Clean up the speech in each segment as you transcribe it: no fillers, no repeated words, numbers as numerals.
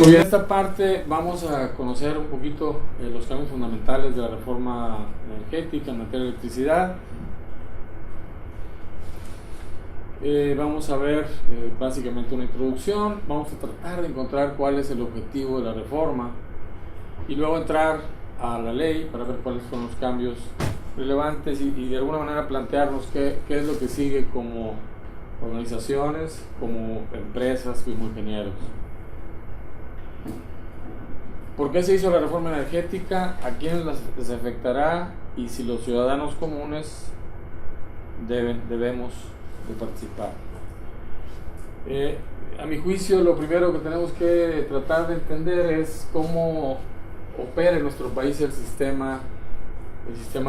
Muy bien, en esta parte vamos a conocer un poquito los cambios fundamentales de la reforma energética en materia de electricidad. Vamos a ver básicamente una introducción, vamos a tratar de encontrar cuál es el objetivo de la reforma y luego entrar a la ley para ver cuáles son los cambios relevantes y de alguna manera plantearnos qué es lo que sigue como organizaciones, como empresas, como ingenieros. ¿Por qué se hizo la reforma energética? ¿A quiénes les afectará? Y si los ciudadanos comunes debemos de participar. A mi juicio, lo primero que tenemos que tratar de entender es cómo opera en nuestro país el sistema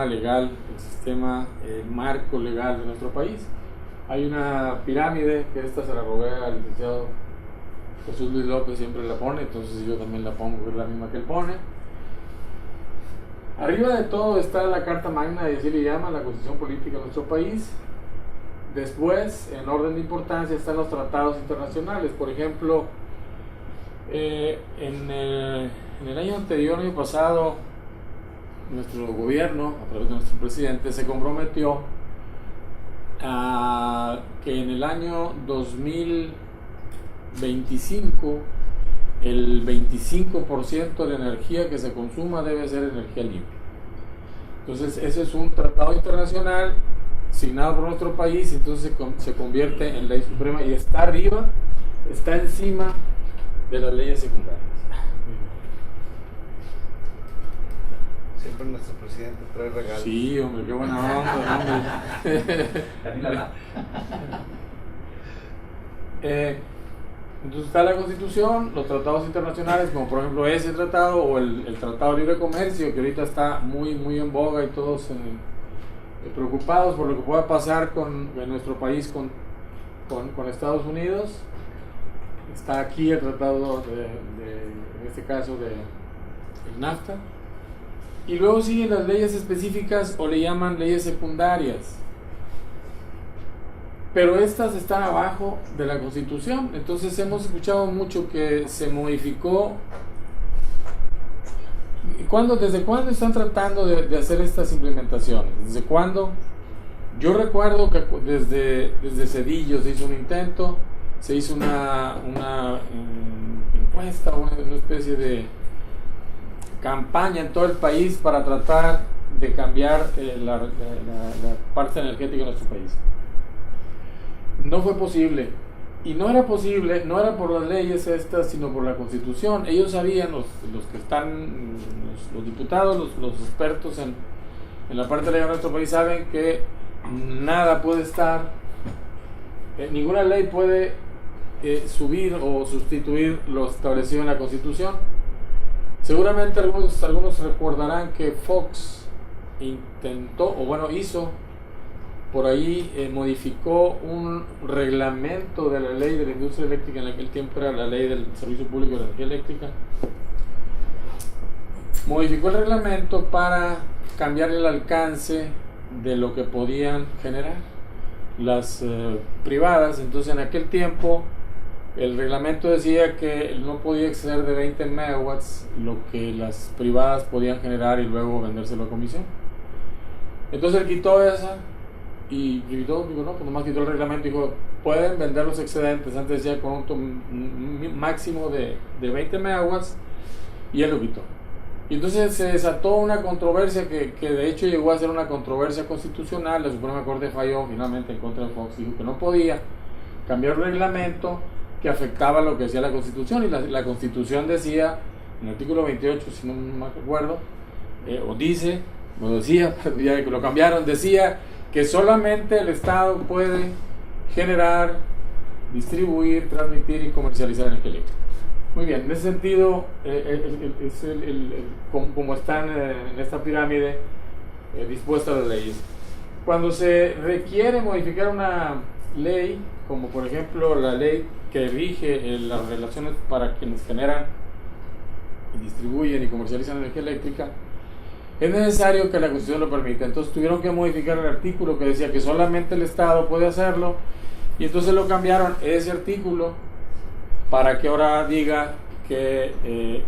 legal, el marco legal de nuestro país. Hay una pirámide, que esta se la robé al licenciado Jesús Luis López, siempre la pone, entonces yo también la pongo, que es la misma que él pone. Arriba de todo está la Carta Magna, y así le llama, la Constitución Política de nuestro país. Después, en orden de importancia, están los tratados internacionales. Por ejemplo, en el año anterior, año pasado, nuestro gobierno, a través de nuestro presidente, se comprometió a que en el año 2025 el 25% de la energía que se consuma debe ser energía limpia. Entonces ese es un tratado internacional signado por nuestro país, entonces se convierte en ley suprema y está arriba, está encima de las leyes secundarias. Siempre nuestro presidente trae regalos. Sí, hombre, qué buena onda, entonces está la Constitución, los tratados internacionales, como por ejemplo ese tratado o el Tratado de Libre Comercio, que ahorita está muy en boga y todos preocupados por lo que pueda pasar en nuestro país con Estados Unidos. Está aquí el tratado en este caso de NAFTA. Y luego siguen las leyes específicas, o le llaman leyes secundarias, pero estas están abajo de la Constitución. Entonces hemos escuchado mucho que se modificó. ¿Desde cuándo están tratando de hacer estas implementaciones? ¿Desde cuándo? Yo recuerdo que desde Cedillo se hizo un intento, se hizo una encuesta, una especie de campaña en todo el país para tratar de cambiar la parte energética de nuestro país. No fue posible, y no era posible, no era por las leyes estas, sino por la Constitución. Ellos sabían, los que están, los diputados, los expertos en la parte legal de nuestro país, saben que nada puede estar, ninguna ley puede subir o sustituir lo establecido en la Constitución. Seguramente algunos recordarán que Fox hizo por ahí, modificó un reglamento de la ley de la industria eléctrica. En aquel tiempo era la ley del Servicio Público de Energía Eléctrica. Modificó el reglamento para cambiar el alcance de lo que podían generar las privadas. Entonces en aquel tiempo el reglamento decía que no podía exceder de 20 megawatts lo que las privadas podían generar y luego vendérselo a comisión. Entonces él quitó esa y dijo, no, pues nomás quitó el reglamento y dijo, pueden vender los excedentes. Antes decía con un máximo de 20 megawatts, y él lo quitó. Y entonces se desató una controversia que de hecho llegó a ser una controversia constitucional. La Suprema Corte falló finalmente en contra de Fox, dijo que no podía cambiar el reglamento que afectaba lo que decía la Constitución. Y la Constitución decía, en el artículo 28, si no me acuerdo, decía, ya que lo cambiaron, decía que solamente el Estado puede generar, distribuir, transmitir y comercializar energía eléctrica. Muy bien, en ese sentido, es como están en esta pirámide dispuestas las leyes. Cuando se requiere modificar una ley, como por ejemplo la ley que rige las relaciones para quienes generan, distribuyen y comercializan energía eléctrica, es necesario que la Constitución lo permita. Entonces tuvieron que modificar el artículo que decía que solamente el Estado puede hacerlo, y entonces lo cambiaron ese artículo para que ahora diga que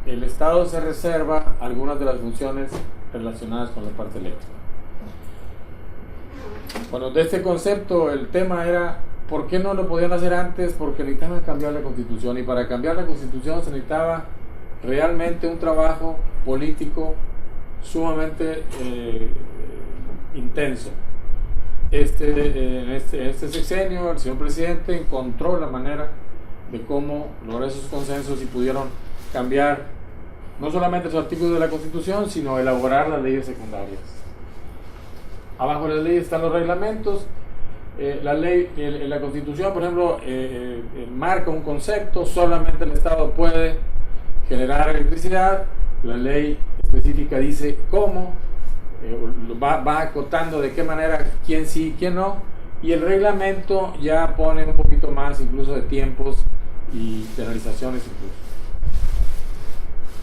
el Estado se reserva algunas de las funciones relacionadas con la parte eléctrica. Bueno, de este concepto el tema era ¿por qué no lo podían hacer antes? Porque necesitaban cambiar la Constitución, y para cambiar la Constitución se necesitaba realmente un trabajo político sumamente intenso. En este sexenio el señor presidente encontró la manera de cómo lograr esos consensos y pudieron cambiar no solamente los artículos de la Constitución, sino elaborar las leyes secundarias. Abajo de las leyes están los reglamentos. La Constitución, por ejemplo, marca un concepto: solamente el Estado puede generar electricidad. La ley específica dice cómo, va acotando de qué manera, quién sí, quién no, y el reglamento ya pone un poquito más incluso de tiempos y penalizaciones incluso.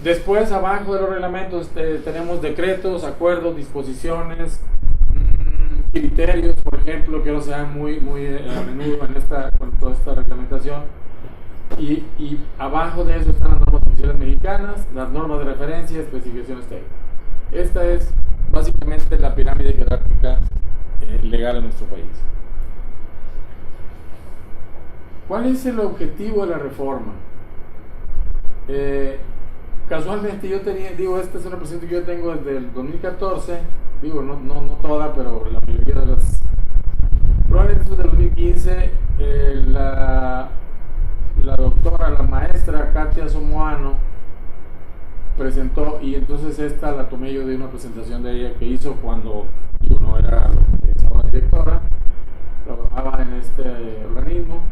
Después, abajo de los reglamentos tenemos decretos, acuerdos, disposiciones, criterios, por ejemplo, que se dan muy a menudo con toda esta reglamentación. Y abajo de eso están las normas oficiales mexicanas, las normas de referencia y especificaciones técnicas. Esta es básicamente la pirámide jerárquica legal en nuestro país. ¿Cuál es el objetivo de la reforma? Casualmente esta es una presentación que yo tengo desde el 2014, no toda, pero la mayoría de las. Probablemente desde el 2015, la doctora, la maestra Katia Somoano presentó, y entonces esta la tomé yo de una presentación de ella que hizo cuando no era ahora directora, trabajaba en este organismo.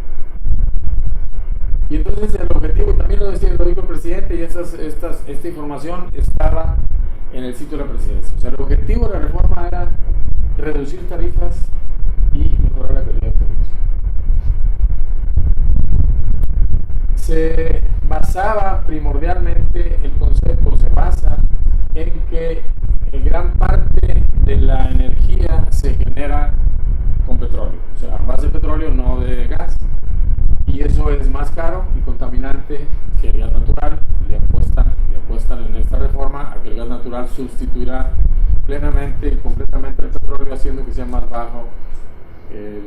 Y entonces el objetivo, también lo dijo el presidente, y esta información estaba en el sitio de la presidencia. O sea, el objetivo de la reforma era reducir tarifas y mejorar la calidad de servicio. Se basaba primordialmente, el concepto se basa en que gran parte de la energía se genera con petróleo, o sea, a base de petróleo, no de gas, y eso es más caro y contaminante que el gas natural. Le apuestan en esta reforma a que el gas natural sustituirá plenamente y completamente el petróleo, haciendo que sea más bajo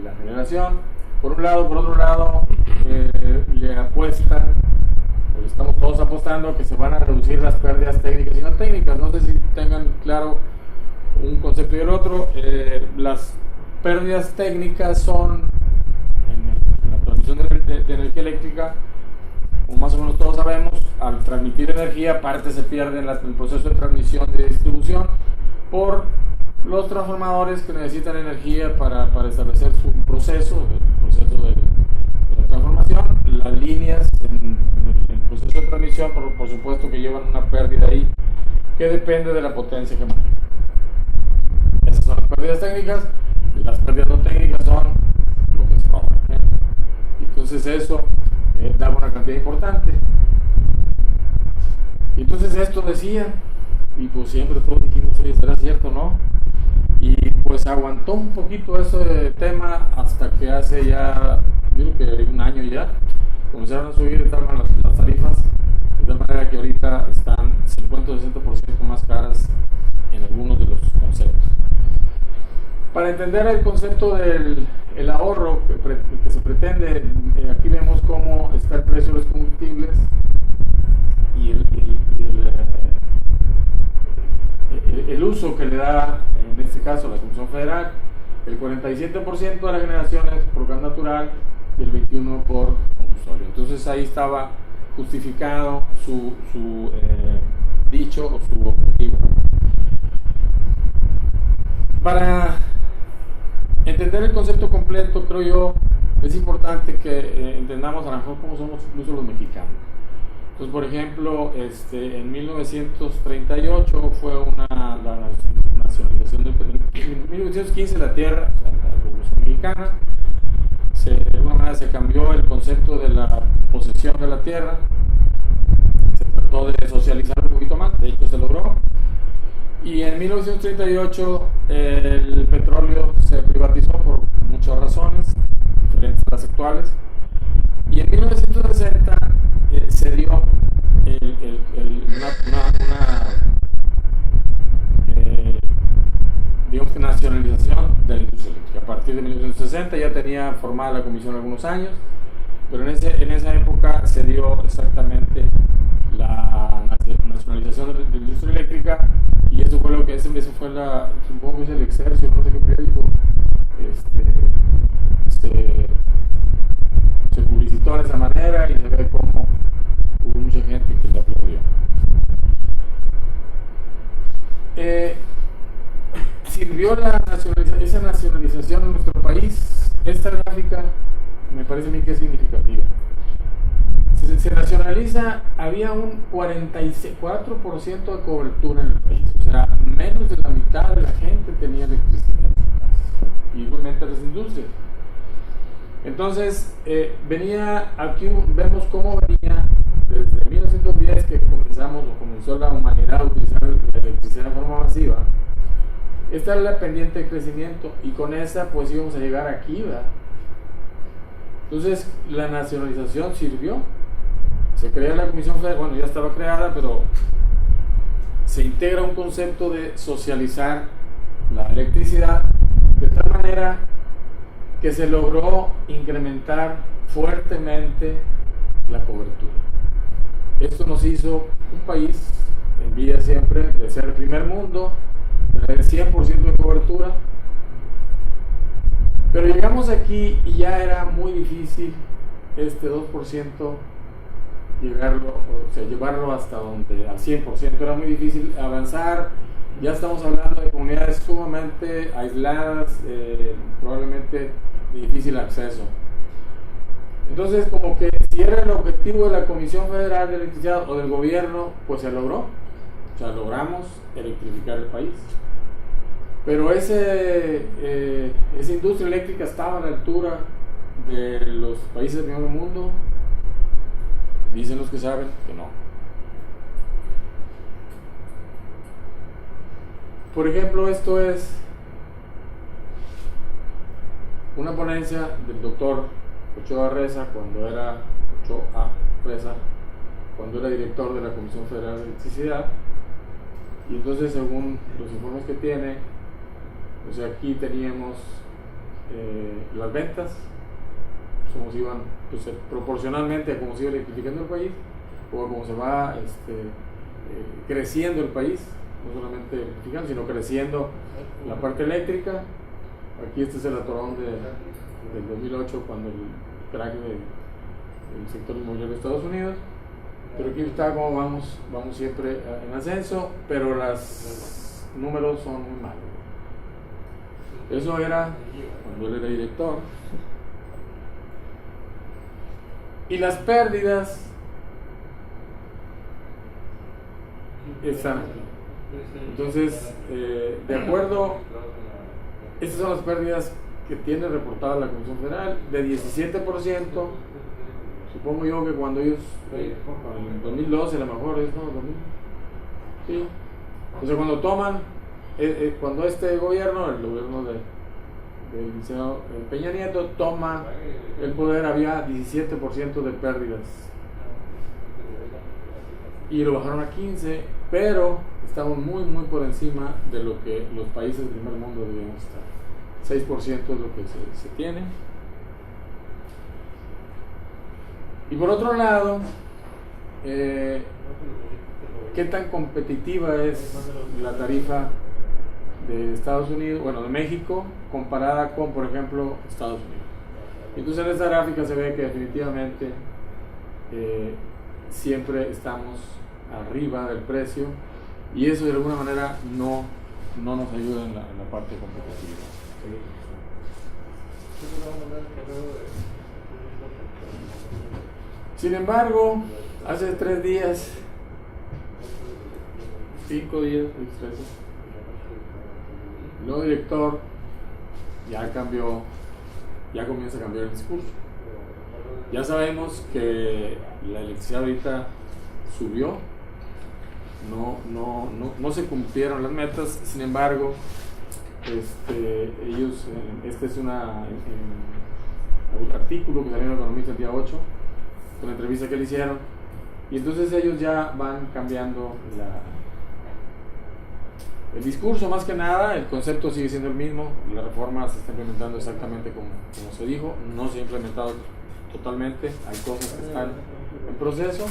la generación, por un lado. Por otro lado, le apuestan, o le estamos todos apostando, que se van a reducir las pérdidas técnicas y no técnicas. No sé si tengan claro un concepto y el otro. Las pérdidas técnicas son en la transmisión de energía eléctrica, como más o menos todos sabemos. Al transmitir energía, parte se pierde en el proceso de transmisión y de distribución por los transformadores que necesitan energía para establecer su proceso, de la transformación. Las líneas en el proceso de transmisión, por supuesto que llevan una pérdida ahí que depende de la potencia que manejan. Esas son las pérdidas técnicas. Las pérdidas no técnicas son lo que se roba. Entonces eso da una cantidad importante. Y entonces esto decía, y pues siempre todos dijimos, oye, ¿será cierto o no? Y pues aguantó un poquito ese tema hasta que hace ya, yo creo que un año ya, comenzaron a subir las tarifas, de tal manera que ahorita están 50 o 60% más caras en algunos de los conceptos. Para entender el concepto del ahorro que se pretende, aquí vemos cómo está el precio de los combustibles y el uso que le da, en este caso, la Comisión Federal. El 47% de las generaciones por gas natural y el 21% por combustible. Entonces ahí estaba justificado su dicho o su objetivo. Para entender el concepto completo, creo yo, es importante que entendamos a lo mejor cómo somos incluso los mexicanos. Entonces, por ejemplo, en 1938 fue la nacionalización en 1915 la tierra, o sea, la Revolución Mexicana. De alguna manera se cambió el concepto de la posesión de la tierra, se trató de socializar un poquito más, de hecho se logró. Y en 1938 el petróleo se privatizó por muchas razones, diferentes a las actuales. Y en 1960 se dio 60 ya tenía formada la comisión algunos años, pero en esa época se dio exactamente la nacionalización de la industria eléctrica, y eso fue lo que eso fue supongo que es el Excelsior, no sé qué periódico, se publicitó de esa manera, y se ve cómo hubo mucha gente que le aplaudió. Sirvió esa nacionalización en nuestro país. Esta gráfica me parece a mí que es significativa. Se nacionaliza, había un 44% de cobertura en el país, o sea, menos de la mitad de la gente tenía electricidad en su casa, y igualmente las industrias. Entonces, aquí vemos cómo venía desde 1910 que comenzó la humanidad a utilizar la electricidad de forma masiva. Esta era la pendiente de crecimiento, y con esa pues íbamos a llegar aquí, ¿verdad? Entonces la nacionalización sirvió. Se crea la Comisión Federal, bueno, ya estaba creada, pero se integra un concepto de socializar la electricidad de tal manera que se logró incrementar fuertemente la cobertura. Esto nos hizo un país en vía siempre de ser el primer mundo, tener el 100% de cobertura, pero llegamos aquí y ya era muy difícil este 2% llevarlo hasta donde al 100%, era muy difícil avanzar. Ya estamos hablando de comunidades sumamente aisladas, probablemente de difícil acceso. Entonces, como que si era el objetivo de la Comisión Federal de Electricidad o del gobierno, pues se logró. O sea, logramos electrificar el país. Pero esa industria eléctrica estaba a la altura de los países del primer mundo. Dicen los que saben que no. Por ejemplo, esto es una ponencia del doctor Ochoa Reza cuando era director de la Comisión Federal de Electricidad. Y entonces, según los informes que tiene, o sea, aquí teníamos las ventas, cómo se iban, pues, proporcionalmente a cómo se iba electrificando el país, o a cómo se va creciendo el país, no solamente electrificando, sino creciendo la parte eléctrica. Aquí este es el atorón del 2008, cuando el crack del sector inmobiliario de Estados Unidos. Pero aquí está cómo vamos siempre en ascenso, pero los números son muy malos. Eso era cuando él era director. Y las pérdidas están aquí. Entonces, de acuerdo, estas son las pérdidas que tiene reportada la Comisión Federal, de 17%. Supongo yo que cuando ellos, en 2012 a lo mejor es, ¿no? 2000, sí. O sea, cuando toman, cuando este gobierno, el gobierno del licenciado Peña Nieto, toma el poder, había 17% de pérdidas. Y lo bajaron a 15%, pero estamos muy, muy por encima de lo que los países del primer mundo debían estar. 6% es lo que se tiene. Y por otro lado, ¿qué tan competitiva es la tarifa de Estados Unidos, bueno, de México, comparada con, por ejemplo, Estados Unidos? Entonces en esta gráfica se ve que definitivamente siempre estamos arriba del precio, y eso de alguna manera no nos ayuda en la parte competitiva. Sin embargo, hace 3 días, 5 días, el nuevo director ya comienza a cambiar el discurso. Ya sabemos que la electricidad ahorita subió, no se cumplieron las metas. Sin embargo, ellos, este es un artículo que salió en el Economista el día 8, una entrevista que le hicieron, y entonces ellos ya van cambiando El discurso, más que nada, el concepto sigue siendo el mismo, la reforma se está implementando exactamente como se dijo, no se ha implementado totalmente, hay cosas que están en proceso.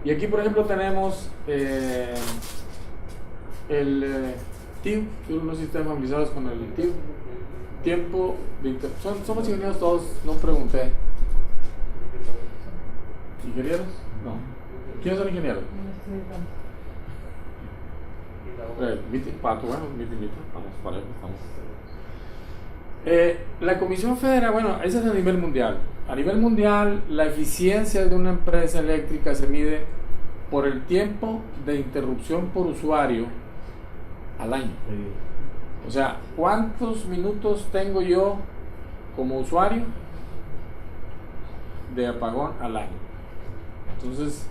Y aquí, por ejemplo, tenemos el TIU, yo no sé si están familiarizados con el TIU, tiempo de somos ingenieros todos, no pregunté. ¿Ingenieros? No. ¿Quiénes son ingenieros? Pato, bueno, vamos parejo, estamos. La Comisión Federal, bueno, ese es a nivel mundial. A nivel mundial, la eficiencia de una empresa eléctrica se mide por el tiempo de interrupción por usuario al año. O sea, ¿cuántos minutos tengo yo como usuario de apagón al año? Entonces,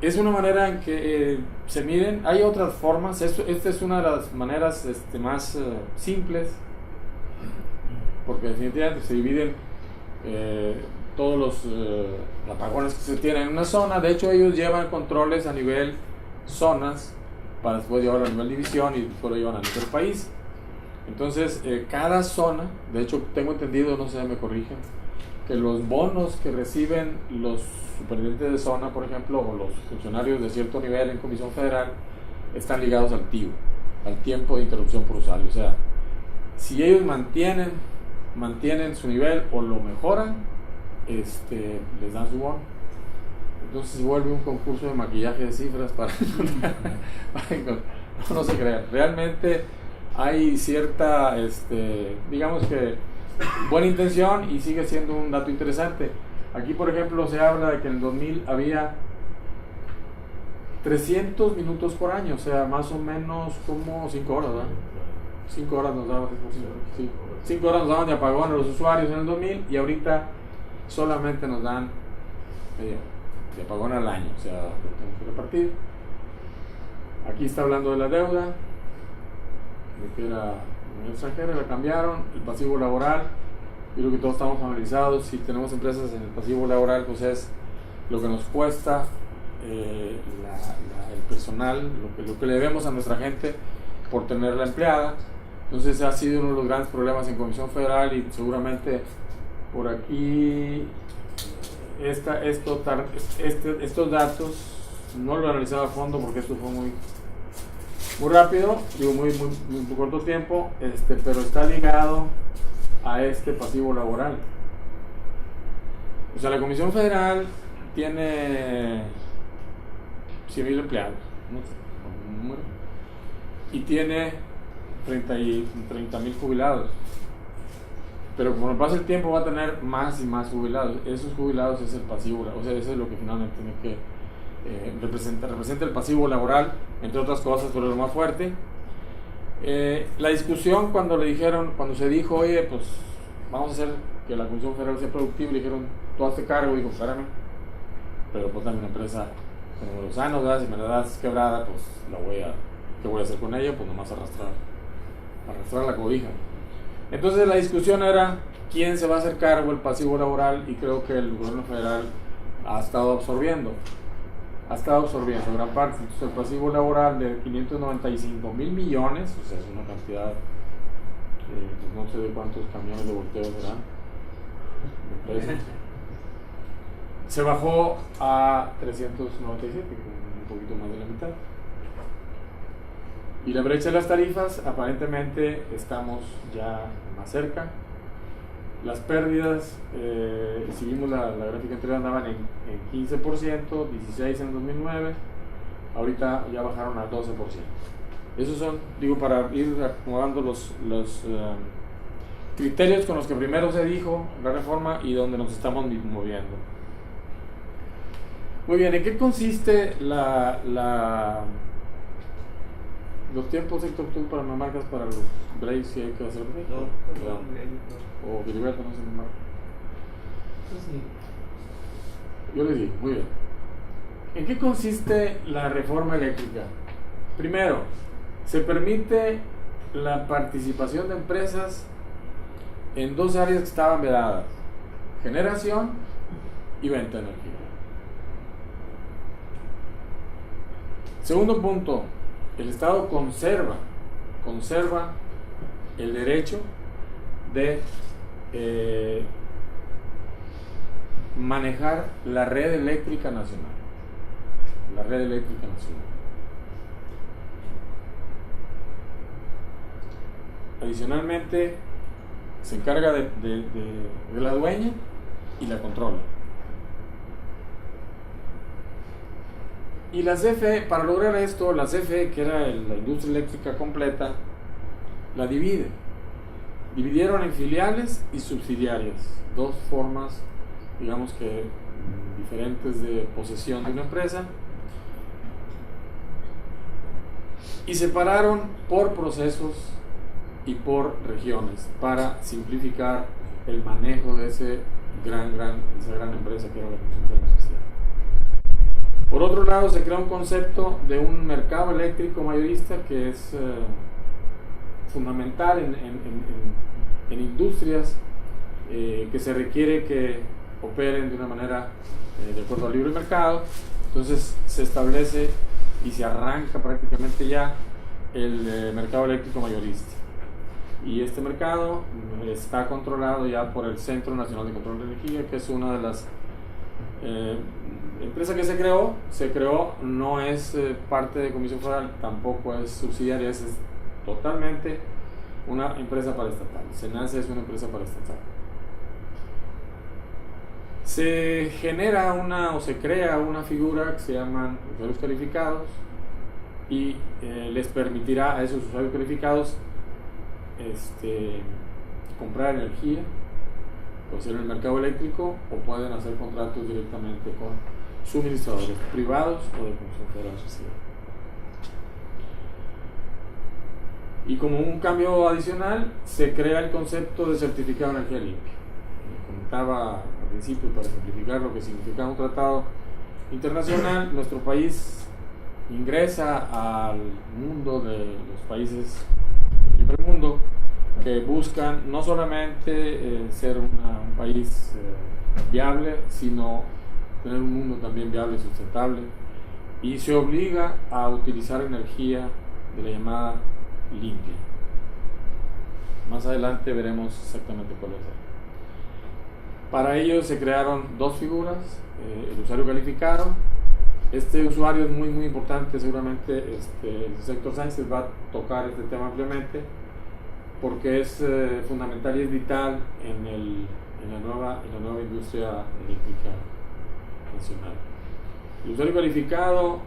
es una manera en que se miden. Hay otras formas. Esta es una de las maneras más simples, porque definitivamente se dividen todos los apagones que se tienen en una zona. De hecho, ellos llevan controles a nivel zonas para después llevarlo a nivel división y después lo llevan a nivel país. Entonces, cada zona, de hecho, tengo entendido, no sé, me corrigen, que los bonos que reciben los superintendentes de zona, por ejemplo, o los funcionarios de cierto nivel en Comisión Federal, están ligados al TIU, al tiempo de interrupción por usuario. O sea, si ellos mantienen su nivel o lo mejoran, les dan su bono. Entonces se vuelve un concurso de maquillaje de cifras para no se crean. Realmente hay cierta, digamos que buena intención y sigue siendo un dato interesante. Aquí, por ejemplo, se habla de que en el 2000 había 300 minutos por año, o sea, más o menos como 5 horas, ¿verdad? 5 horas nos daban, sí, 5 horas nos daban de apagón a los usuarios en el 2000 y ahorita solamente nos dan de apagón al año, o sea, tenemos que repartir. Aquí está hablando de la deuda, de que era extranjera, la cambiaron, el pasivo laboral, yo creo que todos estamos familiarizados. Si tenemos empresas en el pasivo laboral, pues es lo que nos cuesta el personal, lo que le debemos a nuestra gente por tenerla empleada. Entonces ha sido uno de los grandes problemas en Comisión Federal y seguramente por aquí estos datos no lo he analizado a fondo porque esto fue muy rápido, digo muy corto tiempo, pero está ligado a este pasivo laboral. O sea, la Comisión Federal tiene 100,000 empleados, ¿no? Y tiene 30,000 jubilados. Pero como pasa el tiempo va a tener más y más jubilados. Esos jubilados es el pasivo, o sea, eso es lo que finalmente tiene que representa el pasivo laboral, entre otras cosas, pero lo más fuerte. La discusión cuando se dijo, oye, pues vamos a hacer que la Comisión Federal sea productiva, le dijeron, tú hazte cargo, digo, espérame, pero pues también una empresa como Lozano, si me la das quebrada, pues ¿qué voy a hacer con ella? Pues nomás arrastrar la cobija. Entonces la discusión era quién se va a hacer cargo del pasivo laboral y creo que el gobierno federal ha estado absorbiendo gran parte. Entonces el pasivo laboral de 595,000 millones, o sea, es una cantidad, no sé de cuántos camiones de volteo serán, se bajó a 397, un poquito más de la mitad. Y la brecha de las tarifas, aparentemente estamos ya más cerca. Las pérdidas, si vimos la gráfica anterior, andaban en 15%, 16% en 2009, ahorita ya bajaron a 12%. Esos son, digo, para ir acomodando los criterios con los que primero se dijo la reforma y donde nos estamos moviendo. Muy bien, ¿en qué consiste los tiempos, Héctor, tú para me marcas para los breaks si hay que hacer break? No. O Gilberto, no se me marca. Sí. Yo les digo, muy bien. ¿En qué consiste la reforma eléctrica? Primero, se permite la participación de empresas en dos áreas que estaban vedadas: generación y venta de energía. Segundo punto, el Estado conserva el derecho de manejar la red eléctrica nacional. La red eléctrica nacional. Adicionalmente, se encarga de la dueña y la controla. Y la CFE, para lograr esto, la CFE, que era la industria eléctrica completa, la dividieron en filiales y subsidiarias, dos formas, digamos que diferentes de posesión de una empresa, y separaron por procesos y por regiones para simplificar el manejo de esa gran empresa que era la Comisión Federal de Electricidad. Por otro lado, se crea un concepto de un mercado eléctrico mayorista que es fundamental en industrias que se requiere que operen de una manera de acuerdo al libre mercado. Entonces se establece y se arranca prácticamente ya el mercado eléctrico mayorista. Y este mercado está controlado ya por el Centro Nacional de Control de Energía, que es una de las empresas que se creó, no es parte de Comisión Federal, tampoco es subsidiaria, es totalmente una empresa paraestatal. SENACE es una empresa paraestatal. Se genera se crea una figura que se llaman usuarios calificados y les permitirá a esos usuarios calificados comprar energía, puede ser en el mercado eléctrico o pueden hacer contratos directamente con suministradores privados o de Comisión Federal de Electricidad. Y como un cambio adicional, se crea el concepto de certificado de energía limpia. Comentaba al principio, para simplificar lo que significa un tratado internacional, nuestro país ingresa al mundo de los países del primer mundo que buscan no solamente ser un país viable, sino tener un mundo también viable y sustentable, y se obliga a utilizar energía de la llamada limpia. Más adelante veremos exactamente cuál es. Para ello se crearon dos figuras, el usuario calificado. Este usuario es muy importante, seguramente el sector Sánchez va a tocar este tema ampliamente, porque es fundamental y es vital en la nueva industria eléctrica nacional. El usuario calificado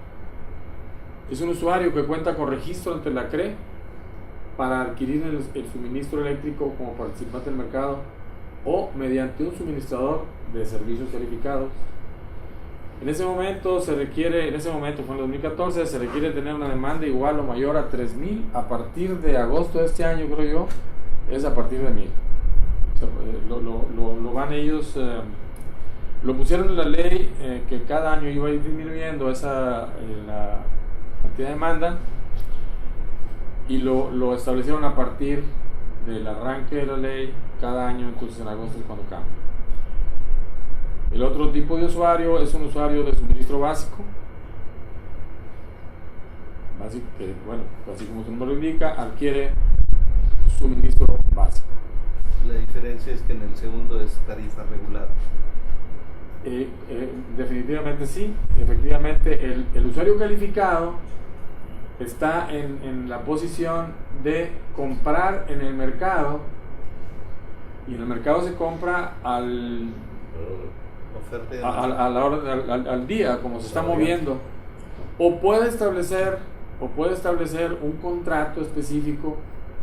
es un usuario que cuenta con registro ante la CRE para adquirir el suministro eléctrico como participante del mercado o mediante un suministrador de servicios calificados. En ese momento fue en 2014, se requiere tener una demanda igual o mayor a 3,000. A partir de agosto de este año, creo yo, es a partir de 1,000. O sea, lo van ellos, lo pusieron en la ley que cada año iba a ir disminuyendo la cantidad de demanda, y lo establecieron a partir del arranque de la ley cada año. Entonces en agosto es cuando cambia. El otro tipo de usuario es un usuario de suministro básico, que, bueno, así como su nombre lo indica, adquiere suministro básico. La diferencia es que en el segundo es tarifa regulada. Definitivamente sí. Efectivamente, el usuario calificado está en la posición de comprar en el mercado, y en el mercado se compra al día, como se está moviendo, o puede establecer un contrato específico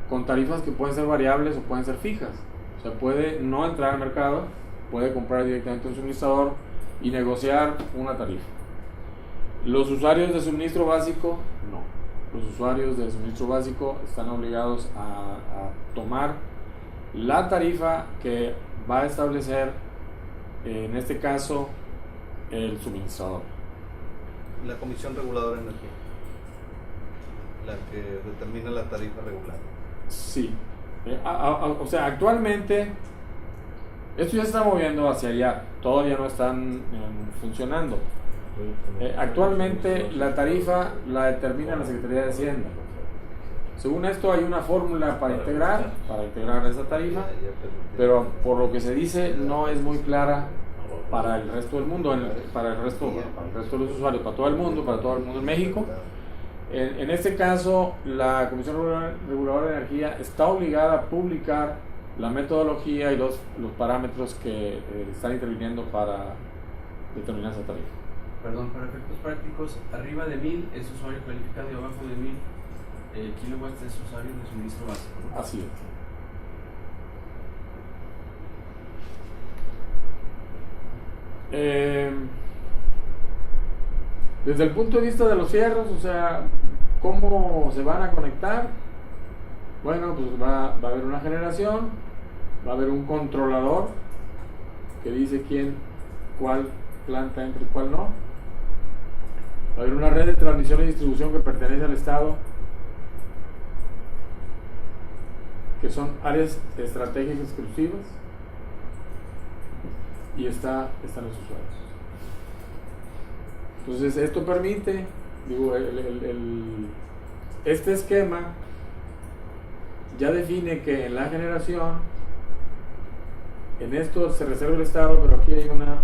con tarifas que pueden ser variables o pueden ser fijas. O sea, puede no entrar al mercado, puede comprar directamente un suministrador y negociar una tarifa. Los usuarios de suministro básico, no. Los usuarios de suministro básico están obligados a tomar la tarifa que va a establecer, en este caso, el suministrador. La Comisión Reguladora de Energía, la que determina la tarifa regular. Sí. O sea, actualmente esto ya se está moviendo hacia allá, todavía no están funcionando, Actualmente la tarifa la determina la Secretaría de Hacienda. Según esto hay una fórmula para integrar esa tarifa, pero por lo que se dice no es muy clara para el resto del mundo, para el resto de los usuarios, para todo el mundo en México. En este caso, la Comisión Reguladora de Energía está obligada a publicar la metodología y los parámetros que están interviniendo para determinar esa tarifa. Perdón, para efectos prácticos, arriba de 1000 es usuario calificado y abajo de 1000 kilowatts es usuario de suministro básico. Así es. Desde el punto de vista de los fierros, o sea, ¿cómo se van a conectar? Bueno, pues va a haber una generación, va a haber un controlador que dice cuál planta entra y cuál no. Va a haber una red de transmisión y distribución que pertenece al Estado, que son áreas estratégicas exclusivas, y están los usuarios. Entonces esto permite, este esquema ya define que en la generación, en esto se reserva el Estado, pero aquí hay una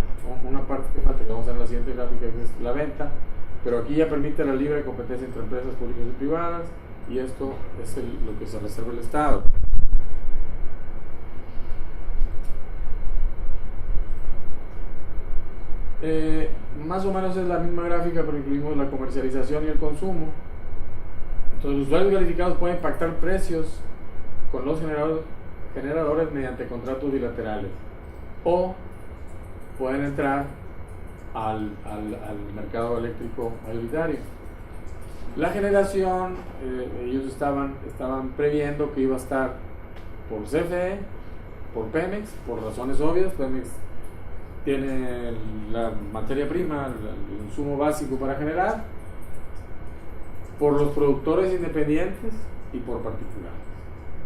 parte que falta, que vamos a ver en la siguiente gráfica, que es la venta, pero aquí ya permite la libre competencia entre empresas públicas y privadas, y esto es lo que se reserva el Estado. Más o menos es la misma gráfica, pero incluimos la comercialización y el consumo. Entonces, los usuarios calificados pueden pactar precios con los generadores mediante contratos bilaterales, o pueden entrar al mercado eléctrico mayoritario. La generación, ellos estaban previendo que iba a estar por CFE, por Pemex, por razones obvias. Pemex tiene la materia prima, el insumo básico para generar, por los productores independientes y por particulares.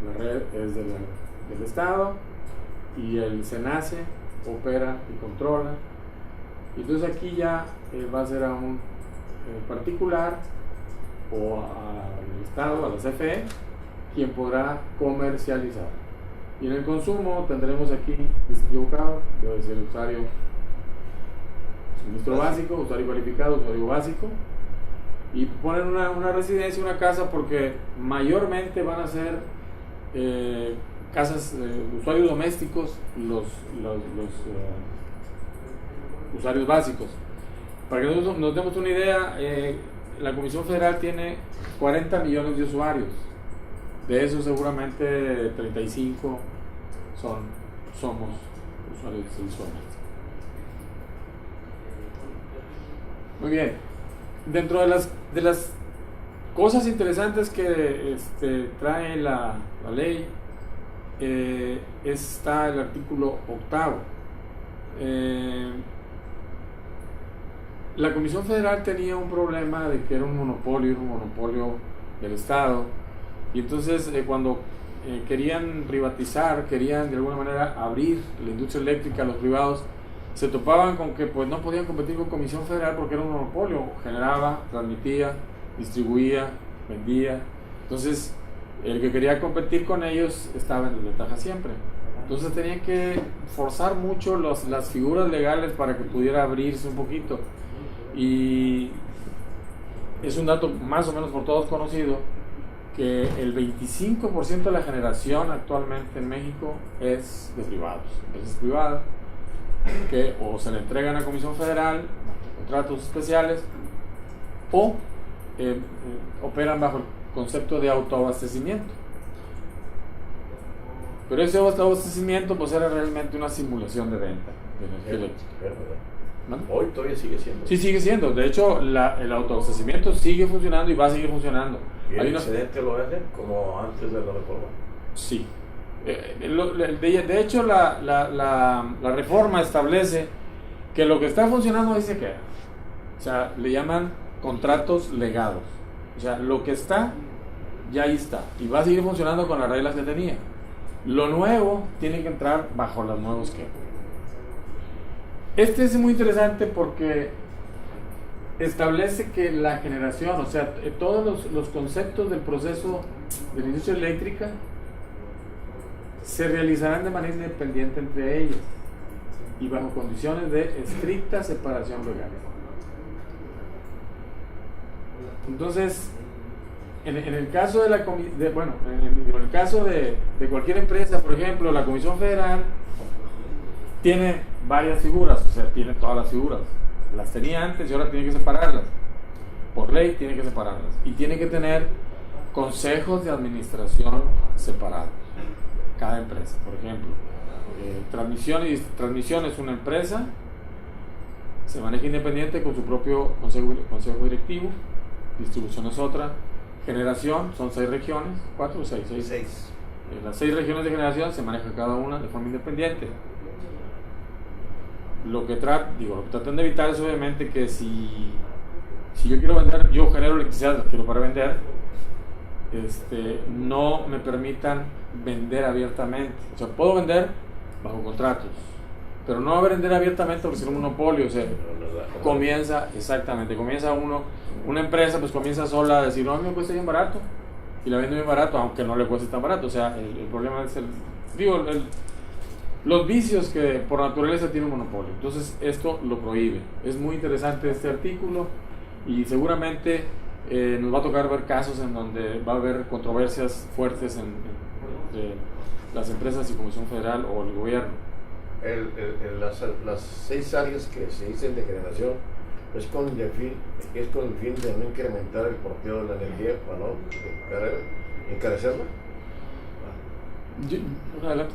La red es del Estado y el SENACE opera y controla. Entonces aquí ya va a ser a un particular o al Estado, a la CFE, quien podrá comercializar. Y en el consumo tendremos aquí, equivocado, debe ser usuario suministro básico, usuario calificado, usuario básico, y ponen una residencia, una casa, porque mayormente van a ser casas, usuarios domésticos, los usuarios básicos. Para que nos demos una idea, la Comisión Federal tiene 40 millones de usuarios. De esos seguramente 35 somos usuarios del SONET. Muy bien. Dentro de las cosas interesantes que trae la ley, está el artículo 8. La Comisión Federal tenía un problema de que era un monopolio del Estado, y entonces cuando querían privatizar, querían de alguna manera abrir la industria eléctrica a los privados, se topaban con que pues no podían competir con Comisión Federal porque era un monopolio, generaba, transmitía, distribuía, vendía. Entonces el que quería competir con ellos estaba en desventaja siempre. Entonces tenían que forzar mucho las figuras legales para que pudiera abrirse un poquito. Y es un dato más o menos por todos conocido, que el 25% de la generación actualmente en México es de privados, empresas privadas, que o se le entregan a Comisión Federal, contratos especiales, o operan bajo el concepto de autoabastecimiento. Pero ese autoabastecimiento pues era realmente una simulación de venta de energía eléctrica. ¿No? Hoy todavía sigue siendo. Sí, sigue siendo. De hecho, el autoabastecimiento sigue funcionando y va a seguir funcionando. ¿Y el excedente lo venden como antes de la reforma? Sí. De hecho, la reforma establece que lo que está funcionando ahí se queda. O sea, le llaman contratos legados. O sea, lo que está, ya ahí está. Y va a seguir funcionando con las reglas que tenía. Lo nuevo tiene que entrar bajo los nuevos esquemas. Este es muy interesante porque establece que la generación, o sea, todos los conceptos del proceso de la industria eléctrica se realizarán de manera independiente entre ellas y bajo condiciones de estricta separación legal. Entonces, en el caso en el caso de cualquier empresa, por ejemplo, la Comisión Federal tiene varias figuras, o sea, tiene todas las figuras. Las tenía antes y ahora tiene que separarlas. Por ley tiene que separarlas. Y tiene que tener consejos de administración separados. Cada empresa, por ejemplo. Transmisión es una empresa, se maneja independiente con su propio consejo directivo. Distribución es otra. Generación son 6 regiones, 4 o 6. 6. Las 6 regiones de generación se maneja cada una de forma independiente. Lo que tratan de evitar es obviamente que si yo quiero vender, yo genero electricidad, la quiero para vender, no me permitan vender abiertamente. O sea, puedo vender bajo contratos, pero no vender abiertamente porque es un monopolio. O sea, comienza una empresa pues comienza sola a decir, no, me cuesta bien barato, y la vendo bien barato, aunque no le cueste tan barato. O sea, el problema es los vicios que por naturaleza tiene un monopolio. Entonces esto lo prohíbe. Es muy interesante este artículo y seguramente nos va a tocar ver casos en donde va a haber controversias fuertes entre las empresas y Comisión Federal o el gobierno. Las 6 áreas que se dicen de generación es con el fin de no incrementar el porteo de la energía para no encarecerla. Adelante.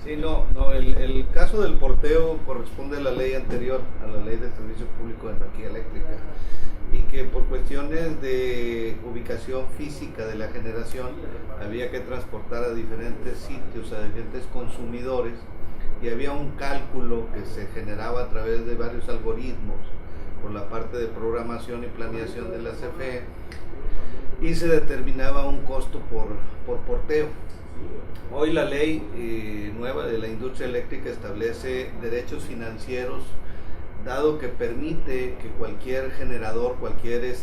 Sí, el caso del porteo corresponde a la ley anterior, a la ley del Servicio Público de Energía Eléctrica, y que por cuestiones de ubicación física de la generación había que transportar a diferentes sitios, a diferentes consumidores, y había un cálculo que se generaba a través de varios algoritmos por la parte de programación y planeación de la CFE, y se determinaba un costo por porteo. Hoy la ley nueva de la industria eléctrica establece derechos financieros, dado que permite que cualquier generador, cualquier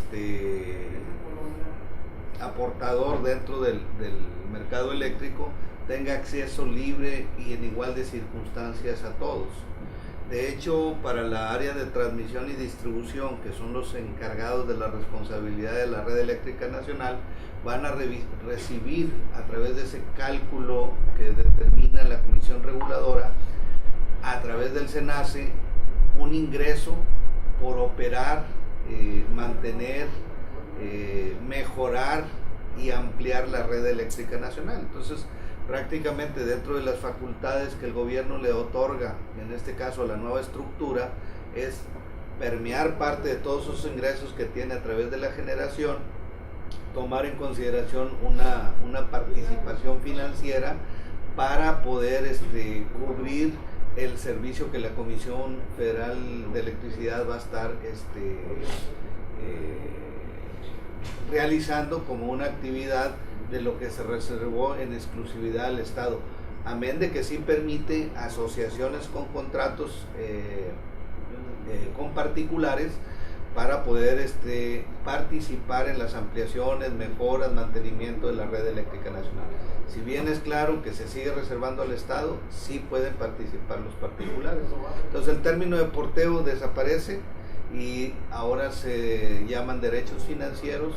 aportador dentro del mercado eléctrico tenga acceso libre y en igual de circunstancias a todos. De hecho, para la área de transmisión y distribución, que son los encargados de la responsabilidad de la red eléctrica nacional, van a recibir a través de ese cálculo que determina la Comisión Reguladora, a través del SENACE, un ingreso por operar, mantener, mejorar y ampliar la red eléctrica nacional. Entonces, prácticamente dentro de las facultades que el gobierno le otorga, en este caso a la nueva estructura, es permear parte de todos esos ingresos que tiene a través de la generación, tomar en consideración una participación financiera para poder cubrir el servicio que la Comisión Federal de Electricidad va a estar realizando como una actividad de lo que se reservó en exclusividad al Estado, amén de que sí permite asociaciones con contratos con particulares para poder participar en las ampliaciones, mejoras, mantenimiento de la red eléctrica nacional. Si bien es claro que se sigue reservando al Estado, sí pueden participar los particulares. Entonces el término de porteo desaparece y ahora se llaman derechos financieros,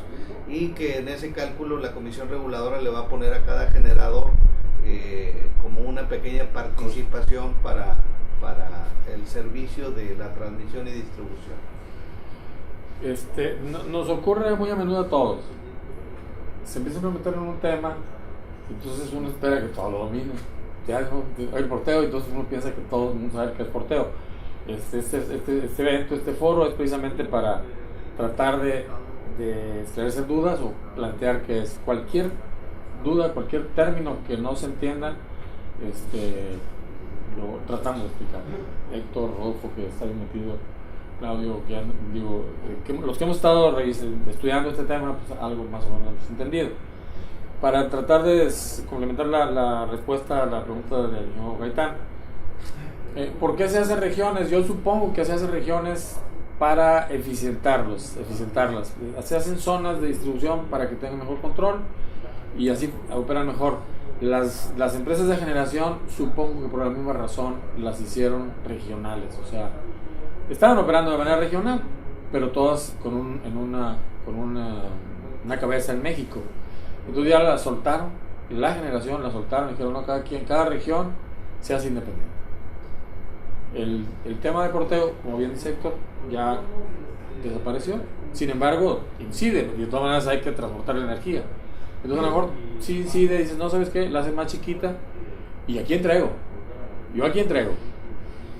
y que en ese cálculo la Comisión Reguladora le va a poner a cada generador como una pequeña participación para el servicio de la transmisión y distribución. Nos ocurre muy a menudo a todos. Se empiezan a meter en un tema, entonces uno espera que todo lo domine. Ya hay porteo, entonces uno piensa que todo el mundo sabe que es porteo. Este evento, este foro es precisamente para tratar de esclarecer dudas o plantear que es cualquier duda, cualquier término que no se entienda, lo tratamos de explicar. Héctor, Rodolfo, que está bien metido, Claudio, los que hemos estado estudiando este tema, pues algo más o menos entendido. Para tratar de complementar la respuesta a la pregunta del señor Gaitán, ¿por qué se hacen regiones? Yo supongo que se hacen regiones para eficientarlas. Se hacen zonas de distribución para que tengan mejor control y así operan mejor. Las empresas de generación, supongo que por la misma razón las hicieron regionales, o sea, estaban operando de manera regional, pero todas con una cabeza en México. Entonces ya la soltaron, la generación la soltaron, dijeron, no, cada región se hace independiente. El tema de porteo, como bien dice Héctor, ya desapareció. Sin embargo, incide, porque de todas maneras hay que transportar la energía. Entonces a lo mejor sí incide, dices, no, ¿sabes qué? La hacen más chiquita y aquí entrego. Yo aquí entrego.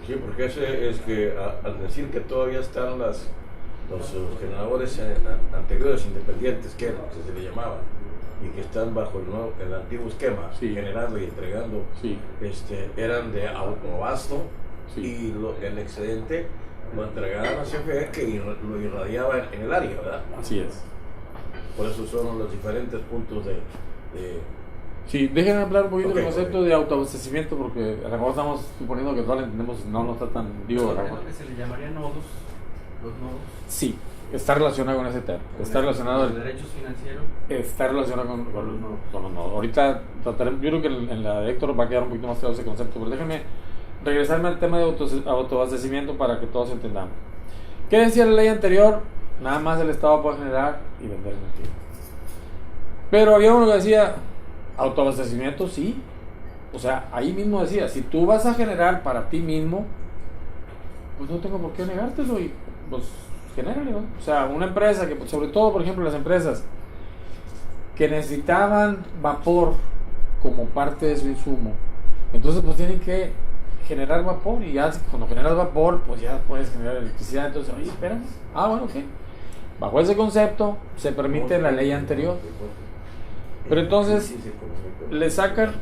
Sí, porque es que al decir que todavía están los generadores anteriores independientes, que se le llamaba, y que están bajo el antiguo esquema, sí, generando y entregando, sí, eran de autoabasto, sí, y el excedente lo entregaban a CFE, que lo irradiaba en el área, ¿verdad? Así es. Por eso son los diferentes puntos de... Sí, déjenme hablar un poquito del concepto okay, de autoabastecimiento, porque a lo mejor estamos suponiendo que todos lo entendemos, no está tan... Digo, ¿es lo que se le llamaría nodos? ¿Los nodos? Sí, está relacionado con ese tema. Está relacionado... ¿Con los derechos financieros? Está relacionado con los nodos. Ahorita trataremos, yo creo que en la de Héctor va a quedar un poquito más claro ese concepto, pero déjenme regresarme al tema de autoabastecimiento para que todos entendamos. ¿Qué decía la ley anterior? Nada más el Estado puede generar y vender energía. Pero había uno que decía, autoabastecimiento sí. O sea, ahí mismo decía, si tú vas a generar para ti mismo, pues no tengo por qué negártelo y pues genéralo, ¿no? O sea, una empresa que, sobre todo por ejemplo las empresas que necesitaban vapor como parte de su insumo, entonces pues tienen que generar vapor, y ya cuando generas vapor pues ya puedes generar electricidad. Entonces, oye, espera, bueno, ok, bajo ese concepto se permite la ley anterior, pero entonces le sacan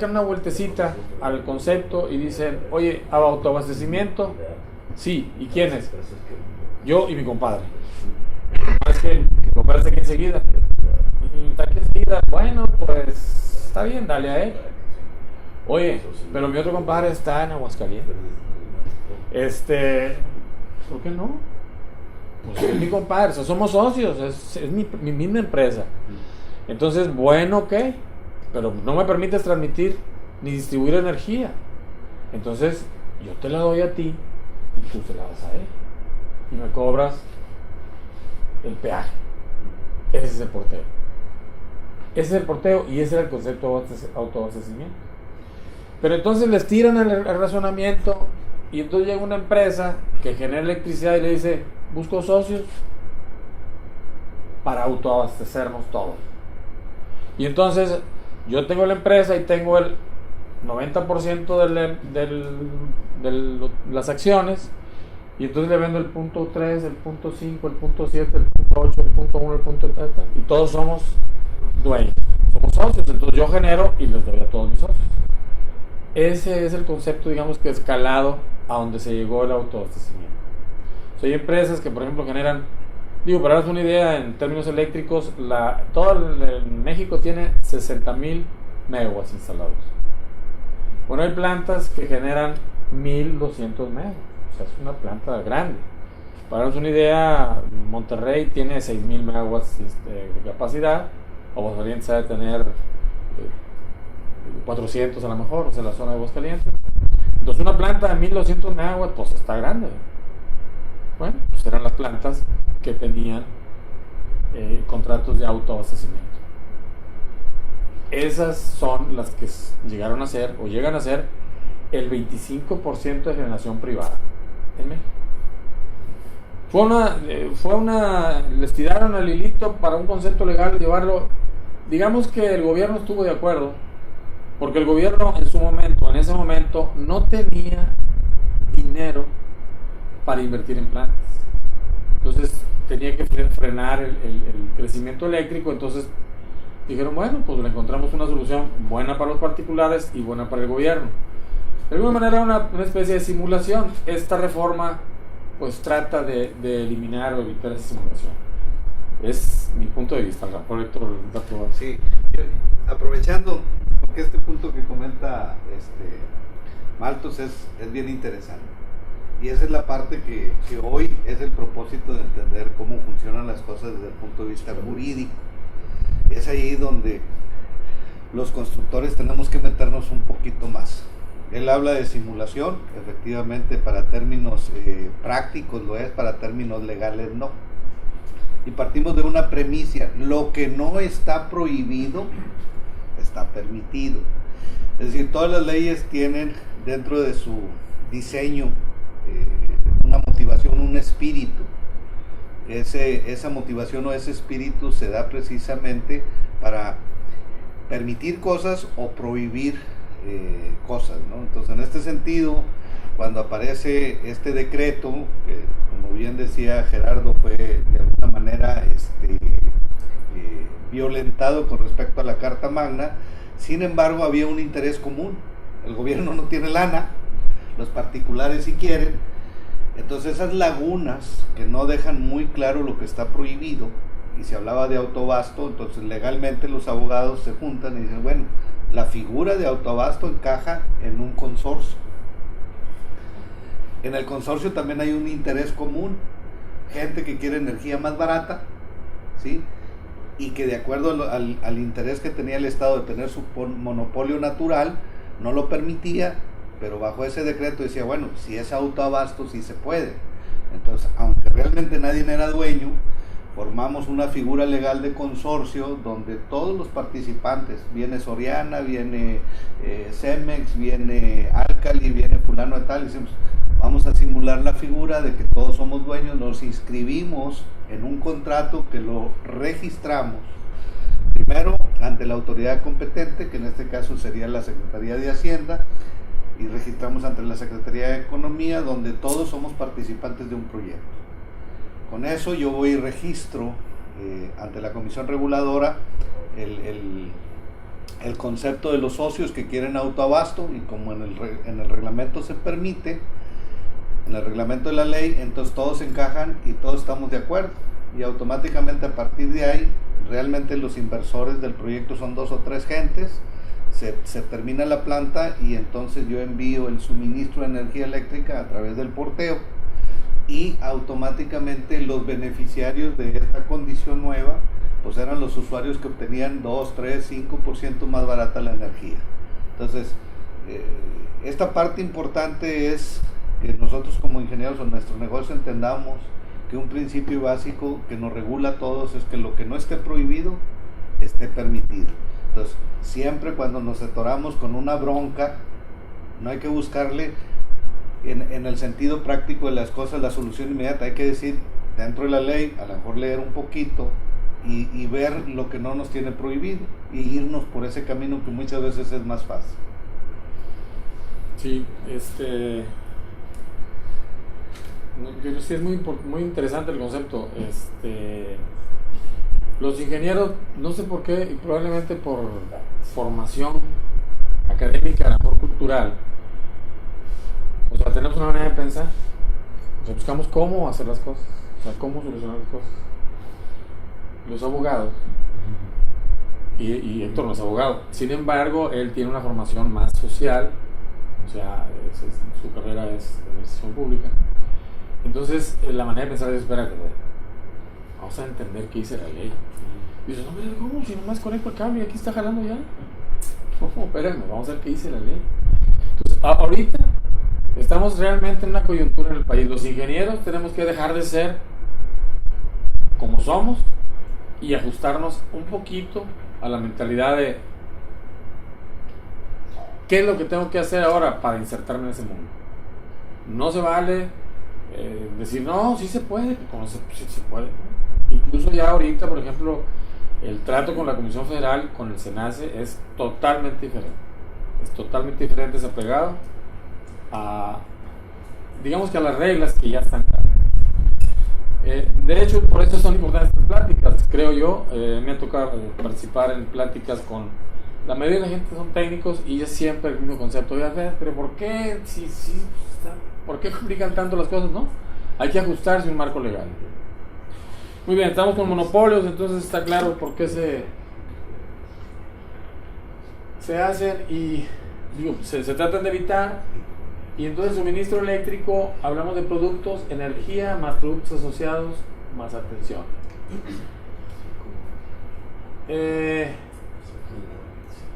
una vueltecita al concepto y dicen, oye, autoabastecimiento, sí, ¿y quién es? Yo y mi compadre. Es que mi compadre está aquí enseguida. ¿Está aquí enseguida? Bueno, pues está bien, dale a él. Oye, pero mi otro compadre está en Aguascalientes. ¿Por qué no? Pues es mi compadre, o sea, somos socios, es mi misma empresa. Entonces, bueno, ok, pero no me permites transmitir ni distribuir energía. Entonces, yo te la doy a ti y tú se la das a él. Y me cobras el peaje. Ese es el porteo. Ese es el porteo y ese era el concepto de autoabastecimiento. Pero entonces les tiran el razonamiento y entonces llega una empresa que genera electricidad y le dice, busco socios para autoabastecernos todos. Y entonces yo tengo la empresa y tengo el 90% de las acciones, y entonces le vendo el punto 3, el punto 5, el punto 7, el punto 8, el punto 1, el punto 3, y todos somos dueños, somos socios. Entonces yo genero y les doy a todos mis socios. Ese es el concepto, digamos, que escalado a donde se llegó el autoabastecimiento. O sea, hay empresas que, por ejemplo, generan, para darles una idea en términos eléctricos, México tiene 60,000 megawatts instalados. Bueno, hay plantas que generan 1,200 megawatts. O sea, es una planta grande. Para darnos una idea, Monterrey tiene 6,000 megawatts de capacidad, Aguascalientes ha de tener 400 a lo mejor, o sea, la zona de Aguascalientes. Entonces una planta de 1,200 megawatts, pues está grande. Bueno, pues eran las plantas que tenían contratos de autoabastecimiento. Esas son las que llegaron a ser, o llegan a ser, el 25% de generación privada en México. Les tiraron al hilito para un concepto legal, llevarlo. Digamos que el gobierno estuvo de acuerdo, porque el gobierno en ese momento, no tenía dinero para invertir en plantas. Entonces tenía que frenar el crecimiento eléctrico. Entonces dijeron, bueno, pues le encontramos una solución buena para los particulares y buena para el gobierno. De alguna manera una especie de simulación. Esta reforma pues trata de eliminar o evitar esa simulación. Es mi punto de vista. Sí, aprovechando, porque este punto que comenta Malthus es bien interesante. Y esa es la parte que hoy es el propósito de entender cómo funcionan las cosas desde el punto de vista jurídico. Es ahí donde los constructores tenemos que meternos un poquito más. Él habla de simulación, efectivamente para términos prácticos lo es, para términos legales no. Y partimos de una premisa: lo que no está prohibido está permitido. Es decir, todas las leyes tienen dentro de su diseño una motivación, un espíritu. Esa motivación o ese espíritu se da precisamente para permitir cosas o prohibir cosas, ¿no? Entonces, en este sentido, cuando aparece este decreto, que como bien decía Gerardo, fue de alguna manera violentado con respecto a la Carta Magna, sin embargo había un interés común. El gobierno no tiene lana, los particulares sí quieren. Entonces esas lagunas que no dejan muy claro lo que está prohibido, y se hablaba de autoabasto, entonces legalmente los abogados se juntan y dicen, bueno, la figura de autoabasto encaja en un consorcio. En el consorcio también hay un interés común, gente que quiere energía más barata, ¿sí? Y que de acuerdo al interés que tenía el Estado de tener su monopolio natural, no lo permitía, pero bajo ese decreto decía, bueno, si es autoabasto, sí se puede. Entonces, aunque realmente nadie era dueño, formamos una figura legal de consorcio donde todos los participantes, viene Soriana, viene Cemex, viene Alcali, viene fulano de tal, y decimos, vamos a simular la figura de que todos somos dueños, nos inscribimos en un contrato que lo registramos primero ante la autoridad competente, que en este caso sería la Secretaría de Hacienda, y registramos ante la Secretaría de Economía, donde todos somos participantes de un proyecto. Con eso yo voy y registro ante la Comisión Reguladora el concepto de los socios que quieren autoabasto, y como en el reglamento se permite, en el reglamento de la ley, entonces todos encajan y todos estamos de acuerdo, y automáticamente a partir de ahí realmente los inversores del proyecto son 2 o 3 gentes, se termina la planta y entonces yo envío el suministro de energía eléctrica a través del porteo, y automáticamente los beneficiarios de esta condición nueva pues eran los usuarios que obtenían 2, 3, 5% más barata la energía. Entonces esta parte importante es que nosotros como ingenieros en nuestro negocio entendamos que un principio básico que nos regula a todos es que lo que no esté prohibido esté permitido. Entonces, siempre cuando nos atoramos con una bronca, no hay que buscarle en el sentido práctico de las cosas la solución inmediata. Hay que decir, dentro de la ley, a lo mejor leer un poquito y ver lo que no nos tiene prohibido y irnos por ese camino que muchas veces es más fácil. Sí, sí es muy interesante el concepto. Los ingenieros, no sé por qué, y probablemente por formación académica, a lo mejor cultural, o sea, tenemos una manera de pensar, o sea, buscamos cómo hacer las cosas, o sea, cómo solucionar las cosas. Los abogados, y Héctor no es abogado, sin embargo, él tiene una formación más social, o sea, su carrera es de administración pública. Entonces, la manera de pensar es, espérate, vamos a entender qué dice la ley. Y dices, no, mira, ¿cómo? Si nomás conecto el cable y aquí está jalando ya. No, espérame, vamos a ver qué dice la ley. Entonces, ahorita estamos realmente en una coyuntura en el país. Los ingenieros tenemos que dejar de ser como somos y ajustarnos un poquito a la mentalidad de qué es lo que tengo que hacer ahora para insertarme en ese mundo. No se vale decir, no, sí se puede, como sí se puede, ¿no? Incluso ya ahorita, por ejemplo, el trato con la Comisión Federal, con el SENACE, es totalmente diferente. Es totalmente diferente, es apegado a, digamos que a las reglas que ya están claras. De hecho, por eso son importantes estas pláticas, creo yo. Me ha tocado participar en pláticas con la mayoría de la gente, son técnicos, y es siempre el mismo concepto. Oiga, pero ¿por qué? ¿Por qué complican tanto las cosas? No, hay que ajustarse a un marco legal. Muy bien, estamos con monopolios, entonces está claro por qué se hacen, y digo, se tratan de evitar, Y entonces suministro eléctrico, hablamos de productos, energía, más productos asociados, más atención.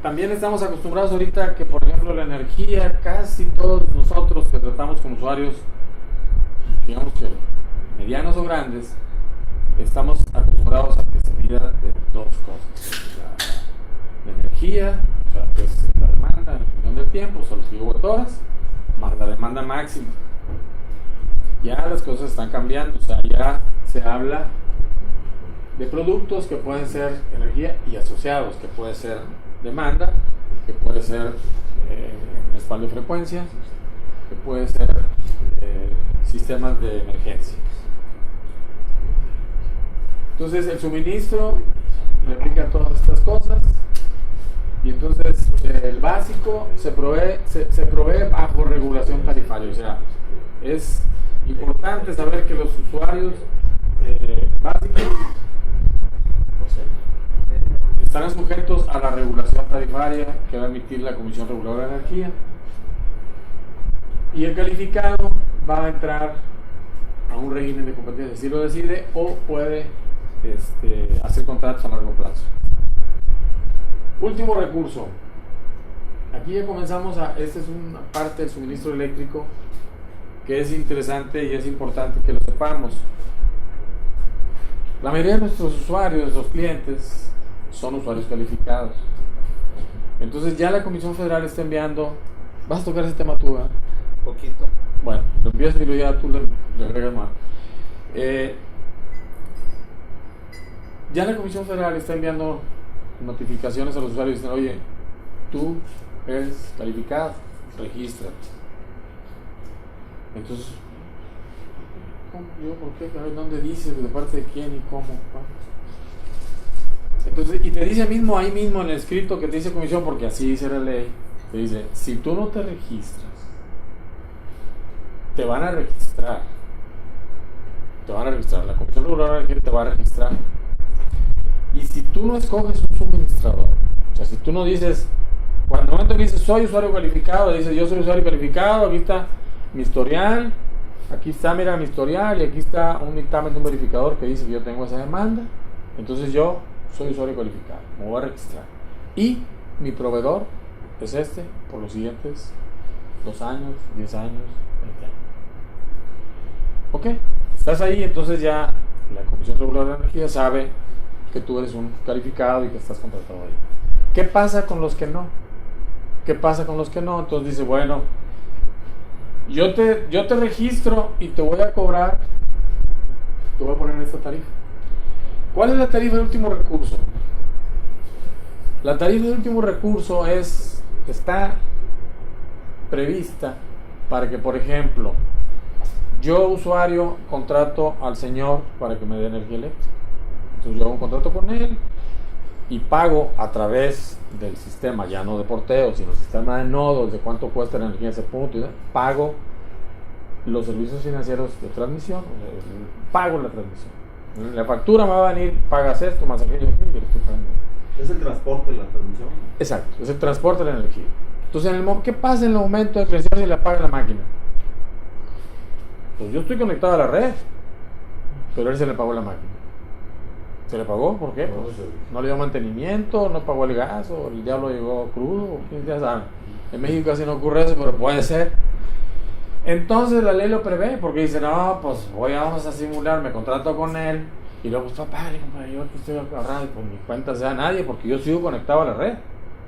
También estamos acostumbrados ahorita que, por ejemplo, la energía, casi todos nosotros que tratamos con usuarios, digamos que medianos o grandes, estamos acostumbrados a que se mida de dos cosas. La energía, o sea, que es la demanda en función del tiempo, son los gigawatt-horas, más la demanda máxima. Ya las cosas están cambiando, o sea, ya se habla de productos que pueden ser energía y asociados, que puede ser demanda, que puede ser respaldo de frecuencia, que puede ser sistemas de emergencia. Entonces el suministro le aplica todas estas cosas y entonces el básico se provee bajo regulación tarifaria. O sea, es importante saber que los usuarios básicos estarán sujetos a la regulación tarifaria que va a emitir la Comisión Reguladora de Energía, y el calificado va a entrar a un régimen de competencia si lo decide, o puede hacer contratos a largo plazo. Último recurso. Aquí ya comenzamos esta es una parte del suministro eléctrico que es interesante y es importante que lo sepamos. La mayoría de nuestros usuarios, nuestros clientes, son usuarios calificados. Entonces ya la Comisión Federal está enviando. ¿Vas a tocar ese tema tú, ¿verdad? Poquito. Bueno, lo empiezas y luego ya tú le agregas más. Ya la Comisión Federal está enviando notificaciones a los usuarios diciendo: oye, tú eres calificado, regístrate. Entonces, ¿cómo? ¿Yo por qué? ¿Dónde dice? ¿De parte de quién y cómo? Entonces, y te dice ahí mismo en el escrito que te dice Comisión, porque así dice la ley, te dice: si tú no te registras, te van a registrar. La Comisión Reguladora te va a registrar. Y si tú no escoges un suministrador, o sea, si tú no dices, cuando el momento que dices soy usuario calificado, dices yo soy usuario calificado, aquí está mi historial, aquí está, mira, mi historial, y aquí está un dictamen de un verificador que dice que yo tengo esa demanda, entonces yo soy usuario calificado, me voy a registrar. Y mi proveedor es por los siguientes 2 años, 10 años, 20 años. Ok, estás ahí, entonces ya la Comisión Reguladora de Energía sabe que tú eres un calificado y que estás contratado ahí. ¿Qué pasa con los que no? Entonces dice: bueno, yo te registro y te voy a cobrar, te voy a poner esta tarifa. ¿Cuál es la tarifa de último recurso? La tarifa de último recurso está prevista para que, por ejemplo, yo, usuario, contrato al señor para que me dé energía eléctrica. Entonces yo hago un contrato con él y pago a través del sistema, ya no de porteo, sino el sistema de nodos, de cuánto cuesta la energía en ese punto, y pago los servicios financieros de transmisión, pago la transmisión. La factura me va a venir, pagas esto, más aquello, ¿Es el transporte de la transmisión? Exacto, es el transporte de la energía. Entonces, ¿qué pasa en el momento de que se le apaga la máquina? Pues yo estoy conectado a la red, pero él se le apagó la máquina. ¿Se le pagó? ¿Por qué? Pues no le dio mantenimiento, no pagó el gas, o el diablo llegó crudo, ya saben. En México casi no ocurre eso, pero puede ser. Entonces la ley lo prevé, porque dice: no, pues vamos a simular, me contrato con él, y luego pues padre, yo estoy ahorrando, pues mi cuenta sea nadie, porque yo sigo conectado a la red.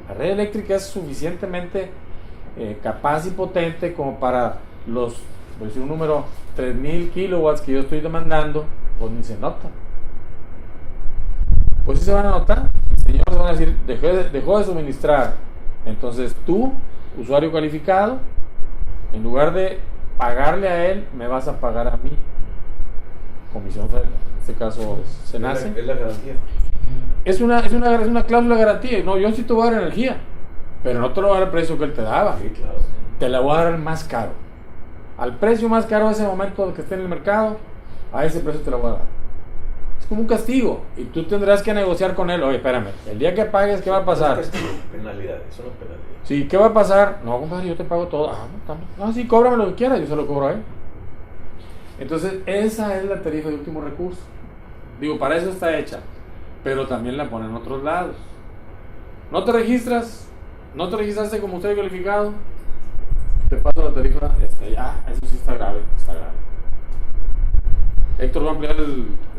La red eléctrica es suficientemente capaz y potente como para los, por decir un número, 3000 kilowatts que yo estoy demandando, pues ni se nota. Pues sí se van a notar. El señor se van a decir: dejó de suministrar. Entonces tú, usuario calificado, en lugar de pagarle a él, me vas a pagar a mí. Comisión Federal, en este caso SENACE. Es la garantía. Es una cláusula de garantía. No, yo sí te voy a dar energía, pero no te lo voy a dar al precio que él te daba. Sí, claro. Te la voy a dar más caro. Al precio más caro de ese momento que esté en el mercado, a ese precio te la voy a dar. como un castigo. Y tú tendrás que negociar con él. Oye, espérame, el día que pagues, ¿qué va a pasar? Penalidades, son las penalidades. Sí, ¿qué va a pasar? No, compadre, yo te pago todo. No, sí, cóbrame lo que quieras, yo se lo cobro a él. Entonces, esa es la tarifa de último recurso. Digo, para eso está hecha. Pero también la ponen en otros lados. ¿No te registras? ¿No te registraste como usuario calificado? Te paso la tarifa. Eso sí está grave, está grave. Héctor va a ampliar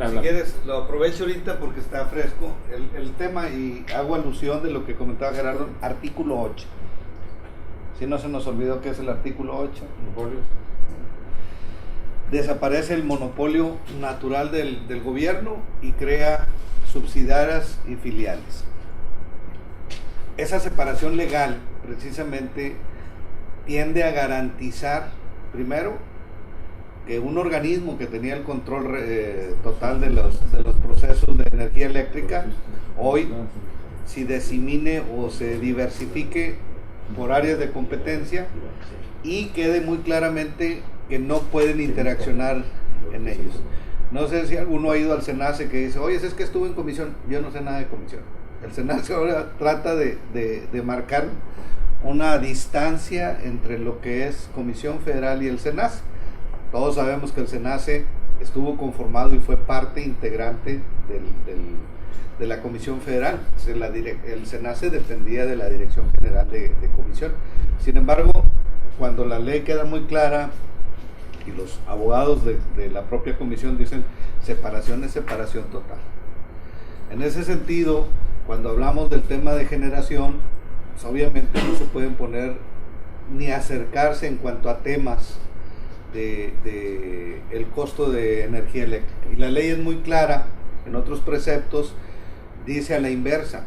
Si quieres, lo aprovecho ahorita porque está fresco el tema y hago alusión de lo que comentaba Gerardo, artículo 8. Si no se nos olvidó qué es el artículo 8. Monopolio. Desaparece el monopolio natural del gobierno y crea subsidiarias y filiales. Esa separación legal precisamente tiende a garantizar, primero, que un organismo que tenía el control total de los procesos de energía eléctrica, hoy si disemine o se diversifique por áreas de competencia y quede muy claramente que no pueden interaccionar en ellos. No sé si alguno ha ido al SENACE que dice, oye, es que estuve en comisión. Yo no sé nada de comisión. El SENACE ahora trata de marcar una distancia entre lo que es Comisión Federal y el SENACE. Todos sabemos que el SENACE estuvo conformado y fue parte integrante de la Comisión Federal. El SENACE dependía de la Dirección General de Comisión. Sin embargo, cuando la ley queda muy clara y los abogados de la propia comisión dicen separación es separación total. En ese sentido, cuando hablamos del tema de generación, pues obviamente no se pueden poner ni acercarse en cuanto a temas de el costo de energía eléctrica. Y la ley es muy clara, en otros preceptos dice a la inversa.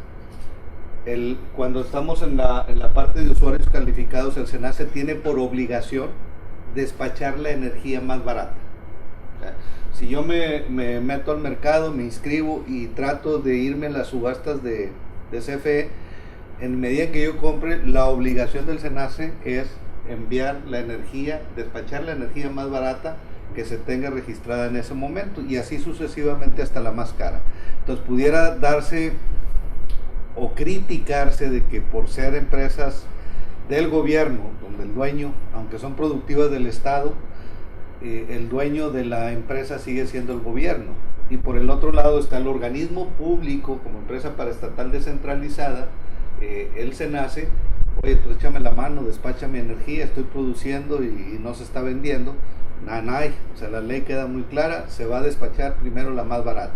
Cuando estamos en la parte de usuarios calificados, el SENACE tiene por obligación despachar la energía más barata. Si yo me meto al mercado, me inscribo y trato de irme a las subastas de CFE, en medida que yo compre, la obligación del SENACE es enviar la energía, despachar la energía más barata que se tenga registrada en ese momento, y así sucesivamente hasta la más cara. Entonces pudiera darse o criticarse de que por ser empresas del gobierno, donde el dueño, aunque son productivas del Estado, el dueño de la empresa sigue siendo el gobierno, y por el otro lado está el organismo público como empresa paraestatal descentralizada, el SENACE. Oye, pues échame la mano, despacha mi energía, estoy produciendo y no se está vendiendo. O sea, la ley queda muy clara, se va a despachar primero la más barata.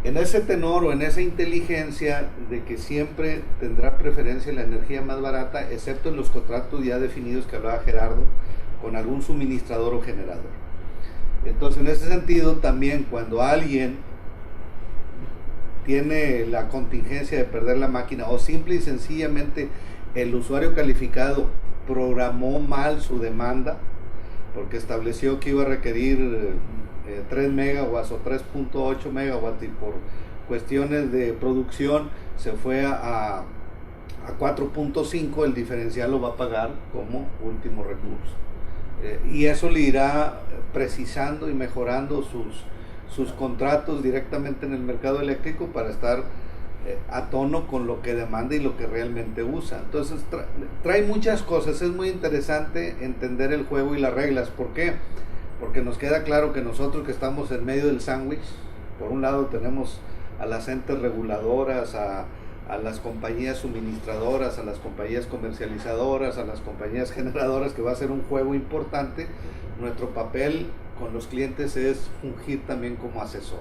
En ese tenor o en esa inteligencia de que siempre tendrá preferencia la energía más barata, excepto en los contratos ya definidos que hablaba Gerardo, con algún suministrador o generador. Entonces, en ese sentido, también cuando alguien tiene la contingencia de perder la máquina o simple y sencillamente el usuario calificado programó mal su demanda porque estableció que iba a requerir 3 megawatts o 3.8 megawatts y por cuestiones de producción se fue a 4.5, el diferencial lo va a pagar como último recurso. Y eso le irá precisando y mejorando sus contratos directamente en el mercado eléctrico para estar a tono con lo que demanda y lo que realmente usa. Entonces trae muchas cosas. Es muy interesante entender el juego y las reglas. ¿Por qué? Porque nos queda claro que nosotros que estamos en medio del sándwich, por un lado tenemos a las entes reguladoras, a las compañías suministradoras, a las compañías comercializadoras, a las compañías generadoras, que va a ser un juego importante. Nuestro papel con los clientes es fungir también como asesor.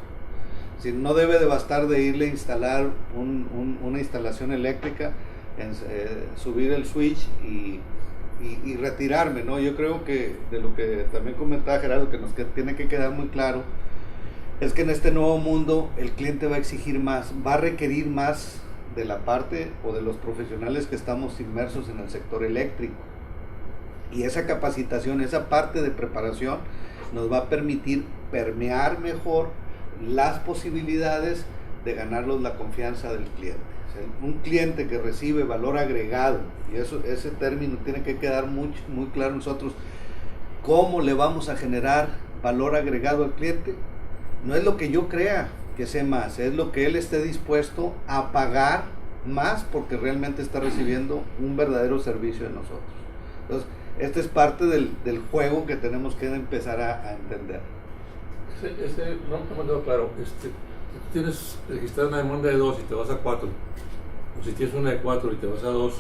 Si no debe de bastar de irle a instalar una instalación eléctrica, subir el switch y retirarme, ¿no? Yo creo que de lo que también comentaba Gerardo, que tiene que quedar muy claro, es que en este nuevo mundo el cliente va a exigir más, va a requerir más de la parte o de los profesionales que estamos inmersos en el sector eléctrico. Y esa capacitación, esa parte de preparación nos va a permitir permear mejor las posibilidades de ganarlos la confianza del cliente. O sea, un cliente que recibe valor agregado, y ese término tiene que quedar muy claro a nosotros, ¿cómo le vamos a generar valor agregado al cliente? No es lo que yo crea, que sea más, es lo que él esté dispuesto a pagar más porque realmente está recibiendo un verdadero servicio de nosotros. Entonces, este es parte del juego que tenemos que empezar a entender. No me quedó claro. Si tú tienes registrada una demanda de 2 y te vas a 4, o si tienes una de 4 y te vas a 2,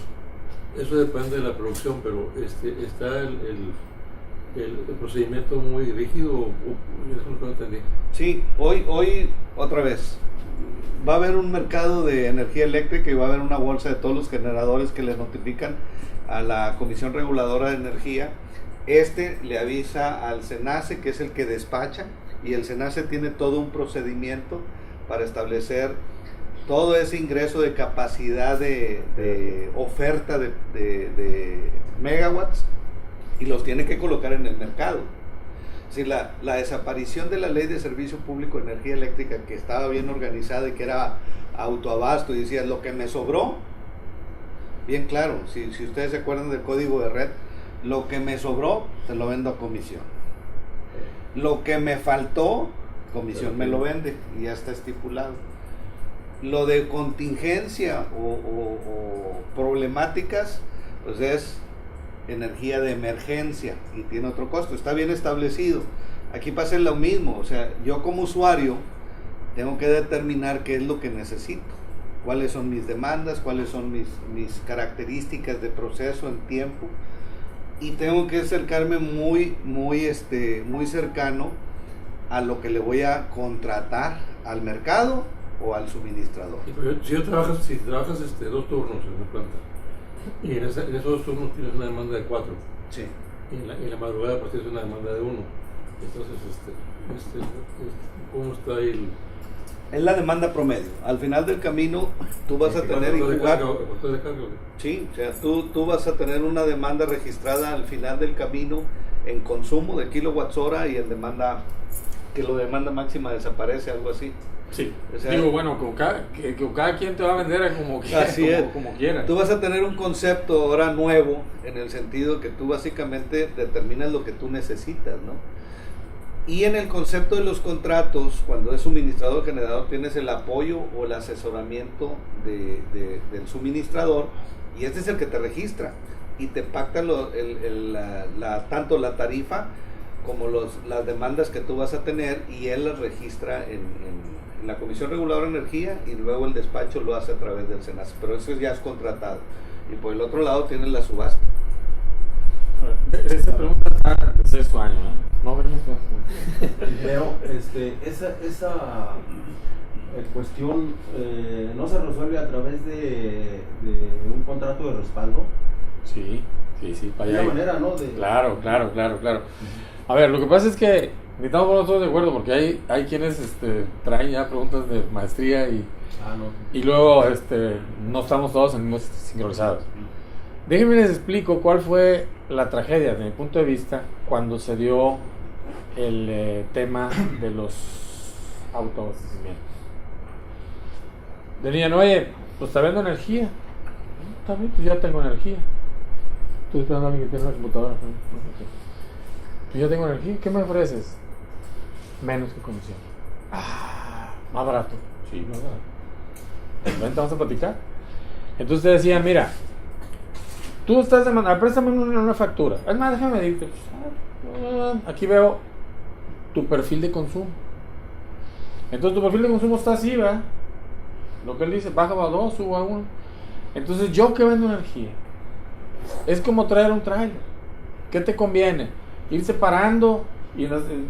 eso depende de la producción, pero está el procedimiento muy rígido, eso es lo que no entendí. Sí, hoy otra vez va a haber un mercado de energía eléctrica y va a haber una bolsa de todos los generadores que les notifican a la Comisión Reguladora de Energía. Le avisa al SENACE, que es el que despacha, y el SENACE tiene todo un procedimiento para establecer todo ese ingreso de capacidad de oferta de megawatts, y los tiene que colocar en el mercado. Si la desaparición de la Ley de Servicio Público de Energía Eléctrica, que estaba bien organizada y que era autoabasto, y decía lo que me sobró, bien claro, si ustedes se acuerdan del código de red, lo que me sobró se lo vendo a comisión, lo que me faltó comisión me lo vende, y ya está estipulado. Lo de contingencia o problemáticas, pues es energía de emergencia y tiene otro costo, está bien establecido. Aquí pasa lo mismo, o sea, yo como usuario tengo que determinar qué es lo que necesito, cuáles son mis demandas, cuáles son mis características de proceso en tiempo, y tengo que acercarme muy cercano a lo que le voy a contratar al mercado o al suministrador. Si trabajas 2 turnos en una planta, y en esos 2 turnos tienes una demanda de 4, Sí. y en la madrugada pues tienes una demanda de 1, entonces ¿cómo está ahí Es la demanda promedio. Al final del camino tú vas a tener y jugar. Sí, o sea, tú vas a tener una demanda registrada al final del camino en consumo de kilowatts hora y en demanda, que la demanda máxima desaparece, algo así. Sí, o sea, digo, bueno, cada quien te va a vender a como quiera, como quiera. Tú vas a tener un concepto ahora nuevo, en el sentido que tú básicamente determinas lo que tú necesitas, ¿no? Y en el concepto de los contratos, cuando es suministrador generador, tienes el apoyo o el asesoramiento del suministrador, y este es el que te registra y te pacta tanto la tarifa como las demandas que tú vas a tener, y él las registra en la Comisión Reguladora de Energía, y luego el despacho lo hace a través del SENACE, pero eso ya es contratado. Y por el otro lado tienes la subasta. Esta pregunta está de 6 años, ¿no? Pero esa cuestión no se resuelve a través de un contrato de respaldo. Sí, para allá. De manera, ¿no? Claro. A ver, lo que pasa es que necesitamos ponernos todos de acuerdo, porque hay quienes traen ya preguntas de maestría y luego no estamos todos sincronizados. Déjenme les explico cuál fue la tragedia desde mi punto de vista cuando se dio el tema de los autoabastecimientos. Decían, oye, pues está viendo energía. Está bien, pues ya tengo energía. Estoy esperando a alguien que tiene una computadora. Pues ya tengo energía, ¿qué me ofreces? Menos que comisión. Más barato. Sí, más barato. Vente, vamos a platicar. Entonces te decían, mira, tú estás demandando, préstame una factura. Es más, déjame decirte, aquí veo tu perfil de consumo. Entonces tu perfil de consumo está así, ¿verdad? Lo que él dice, baja a 2, subo a 1. Entonces yo que vendo energía, es como traer un trailer. ¿Qué te conviene? Ir separando, y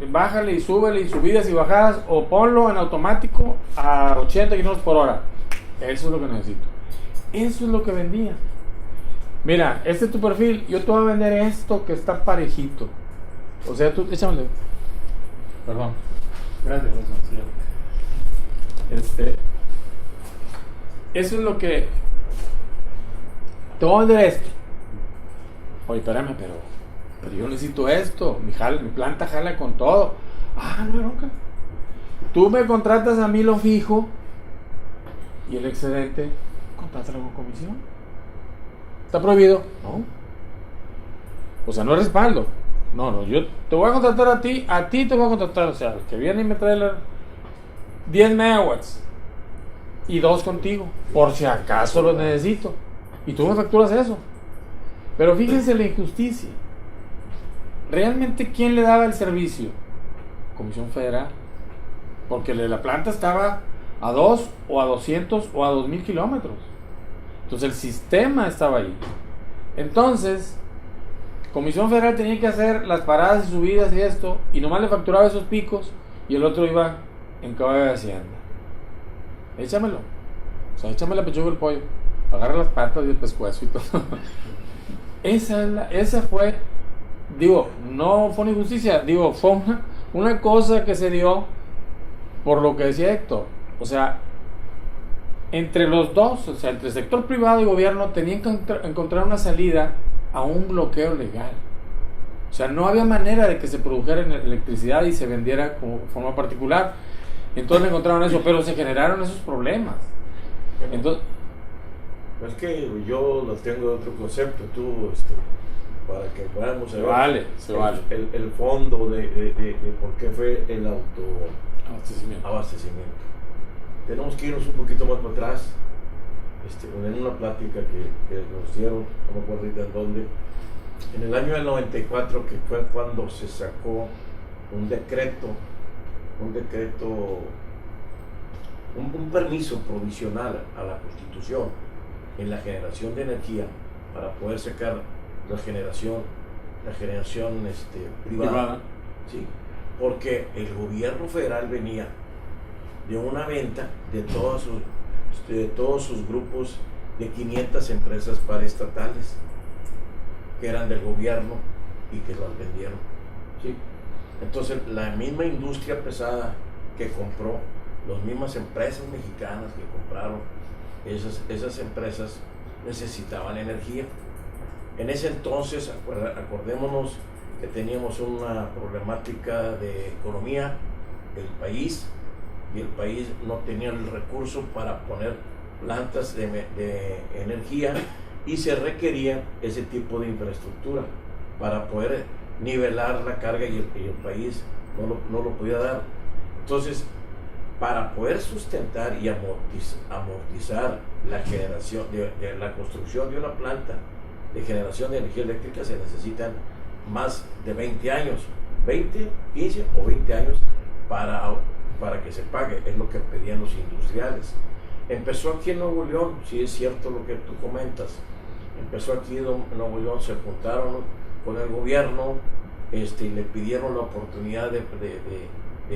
bájale y súbele y subidas y bajadas, o ponlo en automático a 80 km por hora. Eso es lo que necesito. Eso es lo que vendía. Mira, este es tu perfil, yo te voy a vender esto que está parejito. O sea, tú, échamele. Perdón. Gracias, eso es lo que te voy a vender esto. Oye, espérame, pero yo necesito esto. Mi planta jala con todo. No hay bronca. Tú me contratas a mí lo fijo y el excedente, contrátalo con comisión. ¿Está prohibido? No. O sea, no es respaldo. No, yo te voy a contratar a ti te voy a contratar. O sea, el que viene y me trae 10 megawatts y 2 contigo, por si acaso los necesito. Y tú me facturas eso. Pero fíjense la injusticia. ¿Realmente quién le daba el servicio? Comisión Federal. Porque la planta estaba a 2 o a 200 o a 2000 kilómetros. Entonces el sistema estaba ahí. Entonces, Comisión Federal tenía que hacer las paradas y subidas y esto, y nomás le facturaba esos picos, y el otro iba en caballo de Hacienda. Échamelo. O sea, échame la pechuga del pollo. Agarra las patas y el pescuezo y todo. Esa fue, digo, no fue una injusticia, digo, fue una cosa que se dio por lo que decía Héctor. O sea, entre los dos, o sea, entre el sector privado y gobierno, tenían que encontrar una salida a un bloqueo legal. O sea, no había manera de que se produjera electricidad y se vendiera como forma particular. Entonces encontraron eso, pero se generaron esos problemas. Entonces, es que yo lo tengo de otro concepto, tú, para que podamos saber se vale. El fondo de por qué fue el abastecimiento. Tenemos que irnos un poquito más para atrás, en una plática que nos dieron, no me acuerdo ahorita en dónde, en el año del 94, que fue cuando se sacó un permiso provisional a la Constitución en la generación de energía para poder sacar la generación privada. ¿Sí? Porque el gobierno federal venía de una venta de todos sus grupos de 500 empresas paraestatales que eran del gobierno y que las vendieron. ¿Sí? Entonces la misma industria pesada que compró, las mismas empresas mexicanas que compraron, esas empresas necesitaban energía. En ese entonces, acordémonos que teníamos una problemática de economía del país, y el país no tenía el recurso para poner plantas de energía, y se requería ese tipo de infraestructura para poder nivelar la carga, y el país no lo podía dar. Entonces, para poder sustentar y amortizar la generación de la construcción de una planta de generación de energía eléctrica, se necesitan más de 20 años, 20, 15 o 20 años para que se pague. Es lo que pedían los industriales. Empezó aquí en Nuevo León, sí es cierto lo que tú comentas, empezó aquí en Nuevo León, se juntaron con el gobierno, y le pidieron la oportunidad de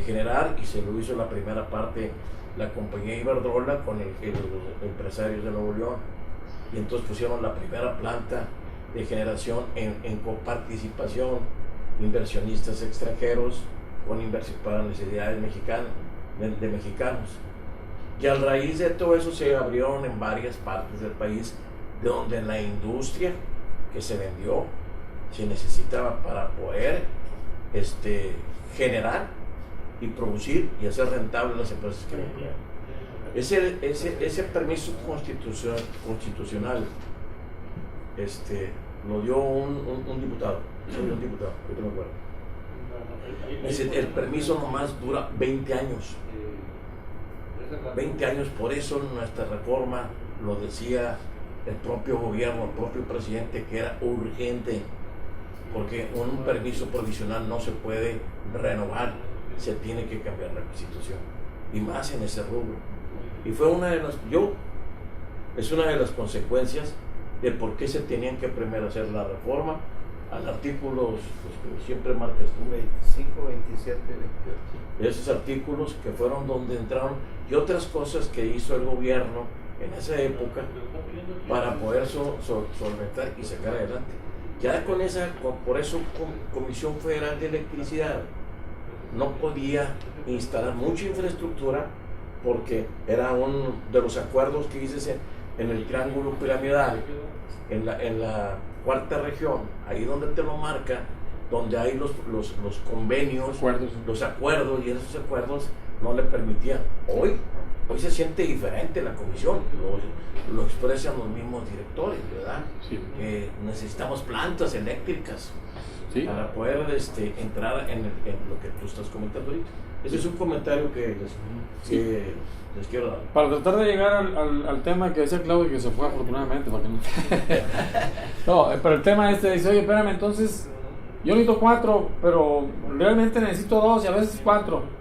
generar, y se lo hizo la primera parte la compañía Iberdrola con los empresarios de Nuevo León, y entonces pusieron la primera planta de generación en coparticipación, inversionistas extranjeros con inversión para necesidades de mexicanos. Y a raíz de todo eso se abrieron en varias partes del país, donde la industria que se vendió se necesitaba para poder generar y producir y hacer rentables las empresas que emplean. Ese permiso constitucional lo dio un diputado, ahorita me acuerdo. El permiso nomás dura 20 años. 20 años, por eso nuestra reforma lo decía el propio gobierno, el propio presidente, que era urgente, porque un permiso provisional no se puede renovar, se tiene que cambiar la Constitución, y más en ese rubro. Y fue es una de las consecuencias de por qué se tenían que primero hacer la reforma al artículo, que siempre marcas tú, 25, 27, 28. Esos artículos que fueron donde entraron, y otras cosas que hizo el gobierno en esa época para poder solventar y sacar adelante. Ya por eso Comisión Federal de Electricidad no podía instalar mucha infraestructura, porque era uno de los acuerdos que hice en el triángulo piramidal, en la cuarta región, ahí donde te lo marca, donde hay los convenios, los acuerdos, y esos acuerdos no le permitían. Hoy se siente diferente la comisión, lo expresan los mismos directores, ¿verdad? Sí. Necesitamos plantas eléctricas, sí, para poder entrar en lo que tú estás comentando ahorita. Ese es un comentario que les quiero dar. Para tratar de llegar al tema que decía Claudio, que se fue afortunadamente, para que no... no, pero el tema dice, oye, espérame, entonces yo necesito 4, pero realmente necesito 2 y a veces 4.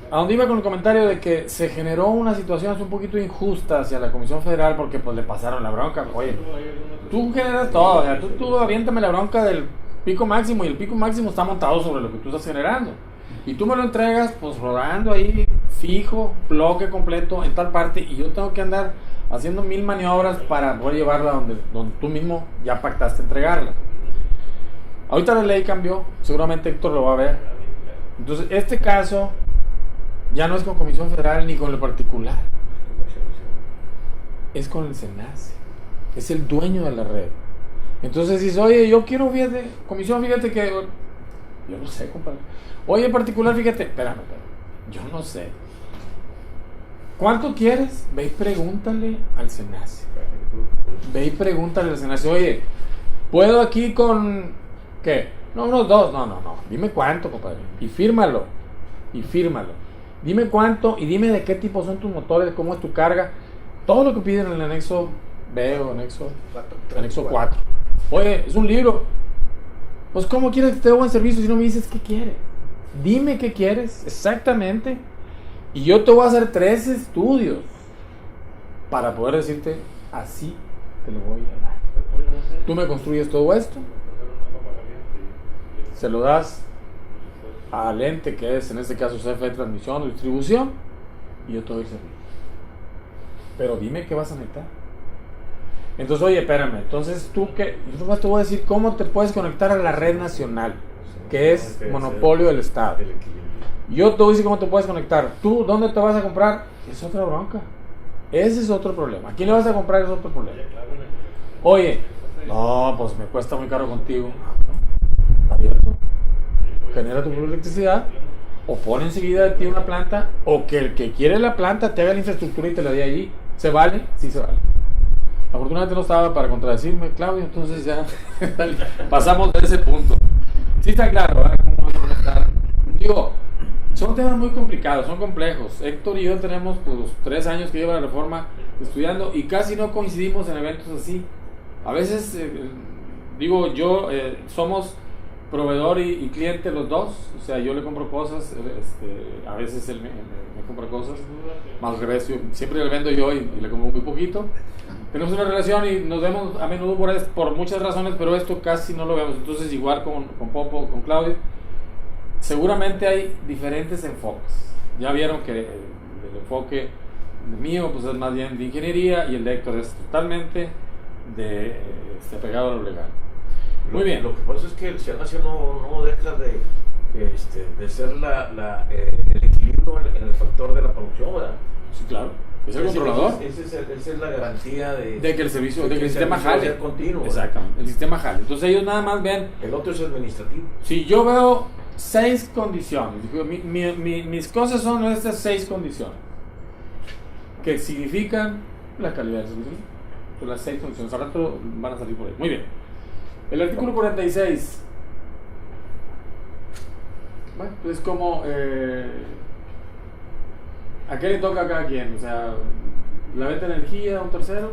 A donde iba con el comentario de que se generó una situación un poquito injusta hacia la Comisión Federal porque pues le pasaron la bronca. Oye, tú generas todo, o sea, tú aviéntame la bronca del pico máximo y el pico máximo está montado sobre lo que tú estás generando. Y tú me lo entregas pues rodando ahí fijo, bloque completo en tal parte y yo tengo que andar haciendo 1000 maniobras para poder llevarla donde tú mismo ya pactaste entregarla. Ahorita la ley cambió, seguramente Héctor lo va a ver. Entonces este caso ya no es con Comisión Federal ni con el particular, es con el SENACE, es el dueño de la red. Entonces dices, oye, yo quiero, fíjate, Comisión, fíjate que yo no sé, compadre. Oye, particular, fíjate, espérame, yo no sé. ¿Cuánto quieres? Ve y pregúntale al SENACE. Ve y pregúntale al SENACE. Oye, ¿puedo aquí con qué? No, unos 2. No. Dime cuánto, compadre. Y fírmalo. Dime cuánto y dime de qué tipo son tus motores, cómo es tu carga. Todo lo que piden en el anexo B o anexo 4. Oye, es un libro. Pues, ¿cómo quieres que te dé buen servicio si no me dices qué quieres? Dime qué quieres exactamente y yo te voy a hacer 3 estudios para poder decirte así te lo voy a dar. Tú me construyes todo esto, se lo das al ente que es en este caso CFE de transmisión o distribución y yo te doy el servicio. Pero dime qué vas a necesitar. Entonces, oye, espérame, entonces tú qué, yo nomás te voy a decir cómo te puedes conectar a la red nacional, que es monopolio del Estado. Yo te voy a decir cómo te puedes conectar. Tú, ¿dónde te vas a comprar? Es otra bronca. Ese es otro problema. ¿A quién le vas a comprar? Es otro problema. Oye, no, pues me cuesta muy caro contigo. ¿Está abierto? Genera tu propia electricidad. O pone enseguida de ti una planta. O que el que quiere la planta te haga la infraestructura y te la dé allí. ¿Se vale? Sí se vale. Afortunadamente no estaba para contradecirme, Claudio, entonces ya pasamos de ese punto. Sí está claro, ¿eh? ¿Cómo vamos a estar? Digo, son temas muy complicados, son complejos. Héctor y yo tenemos pues 3 años que lleva la reforma estudiando y casi no coincidimos en eventos así. A veces, digo yo, somos proveedor y cliente los dos. O sea, yo le compro cosas, a veces él me compra cosas. Más al revés, siempre le vendo yo y le compro muy poquito. Tenemos una relación y nos vemos a menudo por muchas razones, pero esto casi no lo vemos. Entonces, igual con Popo, con Claudio, seguramente hay diferentes enfoques. Ya vieron que el enfoque mío pues es más bien de ingeniería y el de Héctor es totalmente apegado a lo legal. Muy bien. Lo que pasa es que el SENACE no deja de ser el equilibrio en el factor de la producción, ¿verdad? Sí, claro. Es el controlador. Esa es la garantía de que el servicio, de que el sistema jale. Continuo. Exactamente, el sistema jale. Entonces ellos nada más ven. El otro es administrativo. Si yo veo 6 condiciones, mis cosas son estas 6 condiciones que significan la calidad del servicio. Son las 6 condiciones. Al rato van a salir por ahí. Muy bien. El artículo 46. Bueno, es como ¿a qué le toca a cada quien? O sea, ¿la venta de energía a un tercero?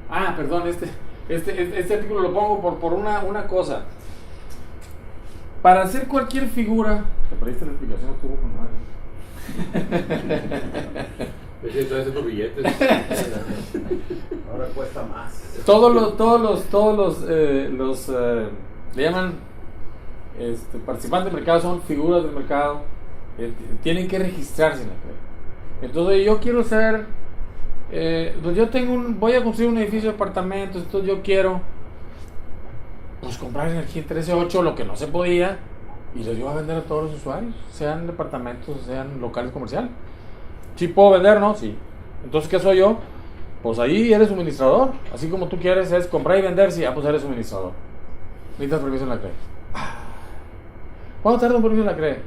Ah, perdón, este artículo lo pongo por una cosa. Para hacer cualquier figura... ¿Te perdiste la explicación? Estuvo con madre. Estás haciendo billetes. Ahora cuesta más. Todos los le llaman participantes del mercado, son figuras del mercado. Tienen que registrarse en la red. Entonces yo quiero ser pues yo voy a construir un edificio de apartamentos, entonces yo quiero pues comprar energía en 13.8, lo que no se podía, y los iba a vender a todos los usuarios, sean departamentos, sean locales comerciales. ¿Sí puedo vender? No, sí. Entonces, ¿qué soy yo? Pues ahí eres suministrador, así como tú quieres es comprar y vender, sí, pues eres suministrador. Necesitas permiso en la CRE. ¿Cuánto tarda un permiso en la CRE?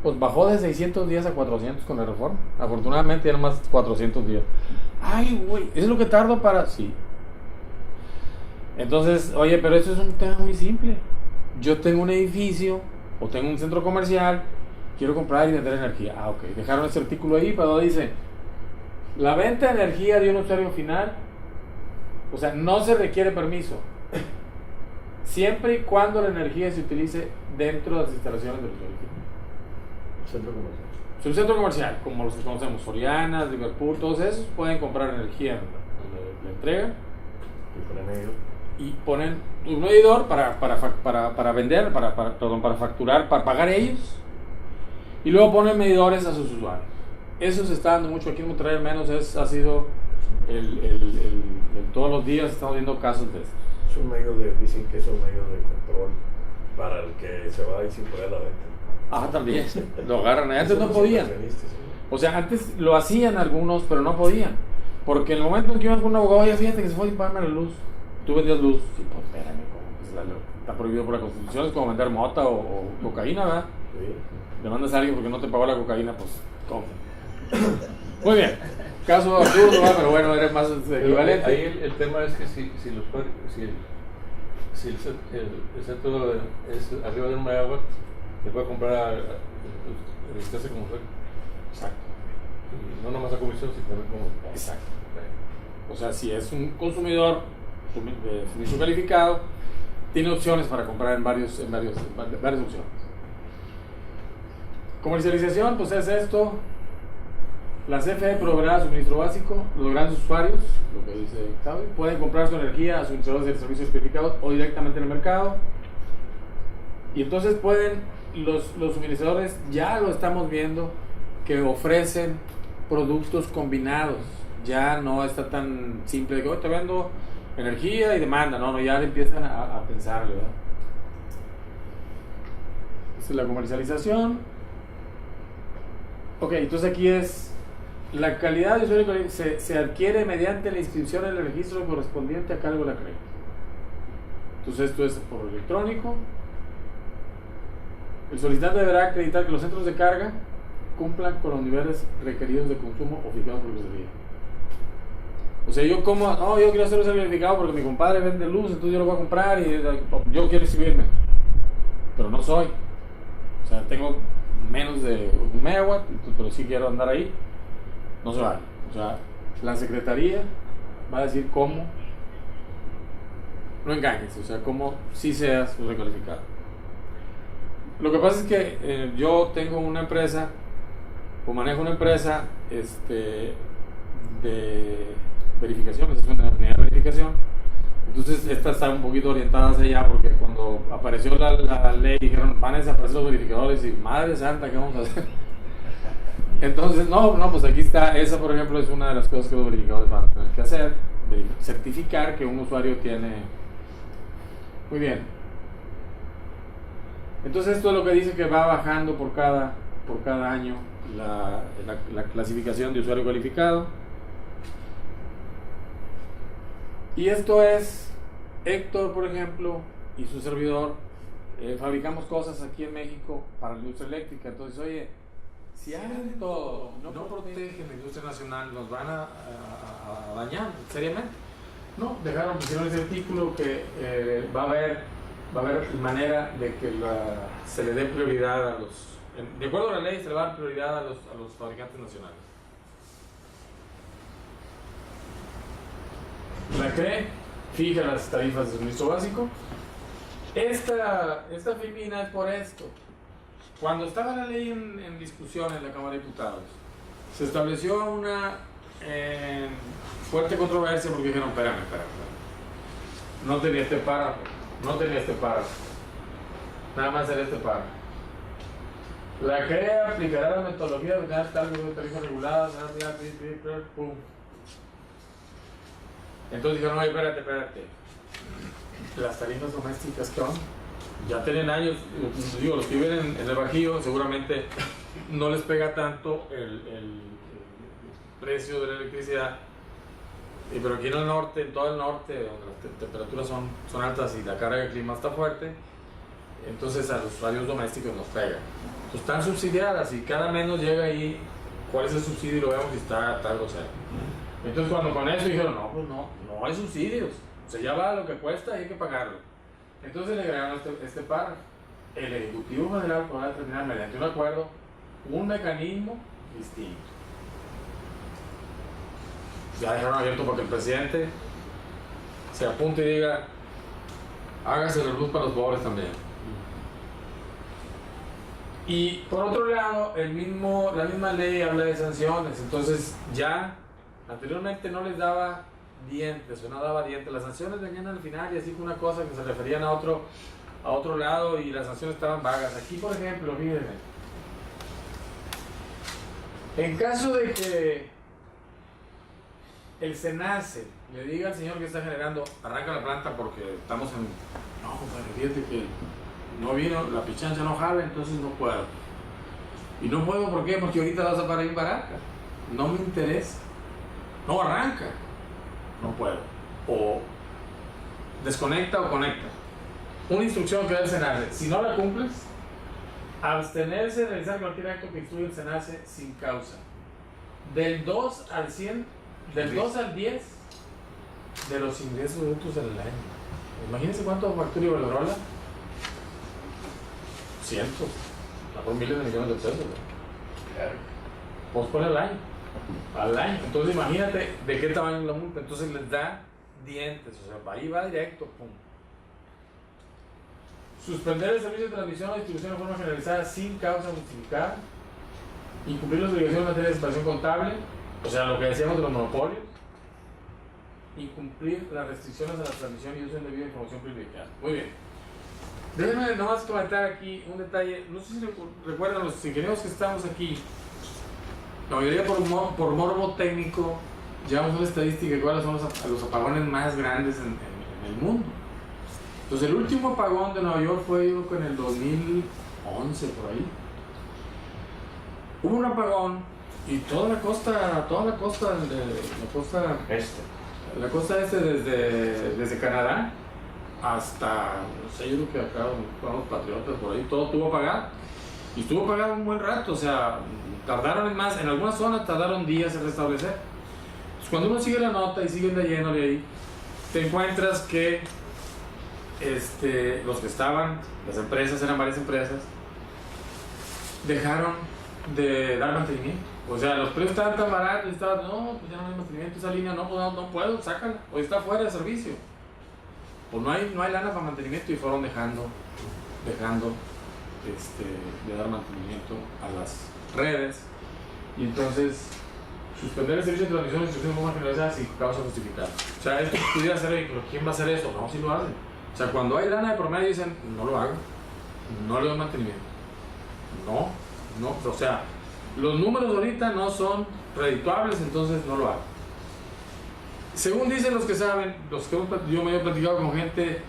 Pues bajó de 600 días a 400 con la reforma. Afortunadamente ya nomás 400 días. Ay, güey, ¿es lo que tardo para...? Sí. Entonces, oye, pero eso es un tema muy simple. Yo tengo un edificio o tengo un centro comercial quiero comprar y vender energía. Ah, ok, dejaron ese artículo ahí, pero dice, la venta de energía de un usuario final, o sea, no se requiere permiso, siempre y cuando la energía se utilice dentro de las instalaciones del usuario final. Centro comercial. Es un centro comercial, como los que conocemos, Soriana, Liverpool, todos esos pueden comprar energía donde la entregan Y ponen ellos. y ponen un medidor para vender, para facturar, para pagar ellos, y luego ponen medidores a sus usuarios. Eso se está dando mucho aquí en Monterrey, al menos ha sido todos los días estamos viendo casos de esto. Es un medio dicen que es un medio de control para el que se va a ir sin poder la venta. Ah, también, lo agarran, antes no podían. O sea, antes lo hacían algunos, pero no podían. Porque en el momento en que iban con un abogado, ya fíjate que se fue sin pagarme la luz. Tú vendías luz. Sí, pues espérame, ¿cómo? Está prohibido por la Constitución, es como vender mota o cocaína, ¿verdad? Sí. Demandas a alguien porque no te pagó la cocaína, pues, ¿cómo? Muy bien. Caso absurdo, ¿verdad? Pero bueno, eres más equivalente. Ahí el tema es que si el centro es arriba de un megawatt, le puede comprar a registrarse como usuario. Exacto. Y no nomás a comisión, sino también como. Exacto. O sea, si es un consumidor de servicio calificado, tiene opciones para comprar en varias opciones. Comercialización, pues es esto. La CFE proveerá suministro básico. Los grandes usuarios, lo que dice Octavio, pueden comprar su energía a suministradores de servicios calificados o directamente en el mercado. Y entonces los suministradores, ya lo estamos viendo, que ofrecen productos combinados. Ya no está tan simple de que te vendo energía y demanda. No, ya le empiezan a pensar, ¿verdad? Esta es la comercialización. Ok, entonces aquí es la calidad de usuario se adquiere mediante la inscripción en el registro correspondiente a cargo de la CRE. Entonces esto es por electrónico. El solicitante deberá acreditar que los centros de carga cumplan con los niveles requeridos de consumo o fijados por la Secretaría. O sea, yo quiero hacer ese verificado porque mi compadre vende luz, entonces yo lo voy a comprar y yo quiero inscribirme, pero no soy. O sea, tengo menos de 1 megawatt, pero sí quiero andar ahí. No se vale. O sea, la Secretaría va a decir cómo. No engañes, o sea, cómo sí seas recalificado. Lo que pasa es que yo tengo una empresa, o manejo una empresa de verificaciones, es una unidad de verificación. Entonces, esta está un poquito orientada hacia allá, porque cuando apareció la ley, dijeron, van a desaparecer los verificadores, y madre santa, ¿qué vamos a hacer? Entonces, pues aquí está, esa por ejemplo es una de las cosas que los verificadores van a tener que hacer, certificar que un usuario tiene. Muy bien. Entonces esto es lo que dice que va bajando por cada año la clasificación de usuario calificado. Y esto es Héctor, por ejemplo, y su servidor. Fabricamos cosas aquí en México para la industria eléctrica. Entonces, oye, si hacen todo, no protegen la industria nacional, nos van a dañar seriamente. No, pusieron ese artículo que va a haber manera de que se le dé prioridad a los, de acuerdo a la ley, se le va a dar prioridad a los fabricantes nacionales. La CRE fija las tarifas de suministro básico. Esta filmina es por esto. Cuando estaba la ley en discusión en la Cámara de Diputados, se estableció una fuerte controversia porque dijeron, espérame. No tenía este párrafo. Nada más era este párrafo. La CRE aplicará la metodología de tarifas reguladas, pum. Entonces dijeron, no, espérate. Las tarifas domésticas, ¿qué son? Ya tienen años, los que viven en el Bajío seguramente no les pega tanto el precio de la electricidad, pero aquí en el norte, en todo el norte, donde las temperaturas son altas y la carga de clima está fuerte, entonces a los usuarios domésticos nos pega. Entonces están subsidiadas y cada mes nos llega ahí cuál es el subsidio y lo vemos y está algo cero. Entonces cuando con eso dijeron, no hay subsidios, o sea, ya va lo que cuesta y hay que pagarlo. Entonces le agregaron este párrafo. El Ejecutivo Federal podrá determinar mediante un acuerdo un mecanismo distinto. Ya dejaron abierto porque el presidente se apunte y diga, hágase la luz para los pobres también. Y por otro lado, la misma ley habla de sanciones. Entonces ya anteriormente no les daba dientes o no daba dientes. Las sanciones venían al final y así fue una cosa que se referían a otro lado y las sanciones estaban vagas. Aquí, por ejemplo, fíjense, en caso de que el SENACE le diga al señor que está generando, arranca la planta porque estamos en... No, compadre, fíjate que no vino, la pichancha no jala, entonces no puedo. Y no puedo, ¿por qué? Porque ahorita vas a parar en Baraca. No me interesa. No arranca. No puedo. O desconecta o conecta. Una instrucción que da el SENACE. Si no la cumples, abstenerse de realizar cualquier acto que instruya el SENACE sin causa. Del 2 al 100, del 2 al 10 de los ingresos brutos del año. Imagínense cuánto factura Iberdrola. Cientos, por miles de millones de pesos. Claro. Pues por el año. Al año. Entonces imagínate de qué tamaño es la multa. Entonces les da dientes. O sea, ahí va directo. Pum. Suspender el servicio de transmisión o distribución de forma generalizada sin causa justificada. Incumplir las obligaciones en materia de separación contable. O sea, lo que decíamos de los monopolios. Incumplir las restricciones a la transmisión y uso indebido de información privilegiada. Muy bien. Déjenme nomás comentar aquí un detalle. No sé si recuerdan los ingenieros que estamos aquí. La mayoría por morbo técnico llevamos una estadística de cuáles son los apagones más grandes en el mundo. Entonces el último apagón de Nueva York fue yo creo que en el 2011 por ahí. Hubo un apagón y toda la costa este desde Canadá hasta, no sé, yo creo que acá fueron los patriotas por ahí, todo estuvo apagado. Y estuvo apagado un buen rato, o sea, tardaron más, en algunas zonas tardaron días en restablecer. Entonces, cuando uno sigue la nota y sigue leyéndole ahí, te encuentras que los que estaban, las empresas, eran varias empresas, dejaron de dar mantenimiento. O sea, los precios estaban tan baratos y estaban, no, pues ya no hay mantenimiento, esa línea no puedo, sácala, o está fuera de servicio. Pues no hay lana para mantenimiento y fueron dejando de dar mantenimiento a las redes. Y entonces suspender el servicio de transmisión y distribución de forma generalizada sin causa justificada. O sea, esto pudiera ser ridículo. ¿Quién va a hacer eso? No, si lo hacen. O sea, cuando hay lana de por medio dicen, no lo hago, no le doy mantenimiento. No, o sea, los números ahorita no son redituables, entonces no lo hago. Según dicen los que saben, yo me he platicado con gente,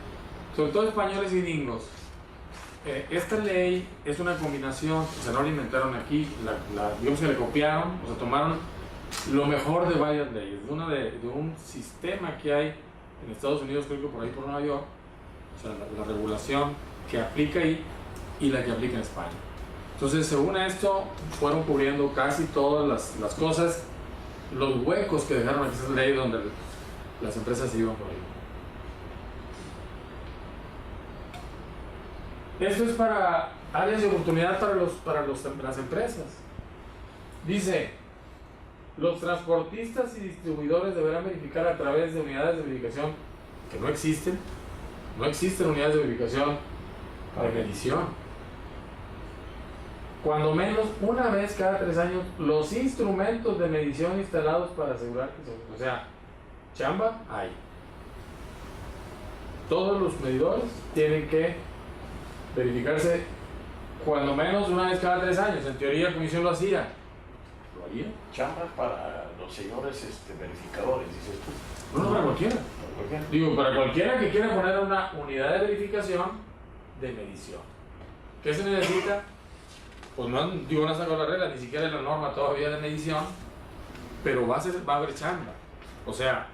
sobre todo españoles y gringos, esta ley es una combinación, o sea, no la inventaron aquí, digamos que le copiaron, o sea, tomaron lo mejor de varias leyes, de un sistema que hay en Estados Unidos, creo que por ahí por Nueva York, o sea, la regulación que aplica ahí y la que aplica en España. Entonces, según esto, fueron cubriendo casi todas las cosas, los huecos que dejaron aquí esa ley donde las empresas se iban por ahí. Esto es para áreas de oportunidad para las empresas. Dice, los transportistas y distribuidores deberán verificar a través de unidades de verificación que no existen unidades de verificación de medición. Cuando menos una vez cada 3 años, los instrumentos de medición instalados para asegurar que o sea, chamba hay. Todos los medidores tienen que verificarse cuando menos una vez cada 3 años. En teoría la comisión lo hacía. ¿Lo haría? Chamba para los señores verificadores, dices tú. No, para cualquiera. Digo, para cualquiera que quiera poner una unidad de verificación de medición. ¿Qué se necesita? Pues no han sacado la regla, ni siquiera la norma todavía de medición, pero va a haber chamba. O sea,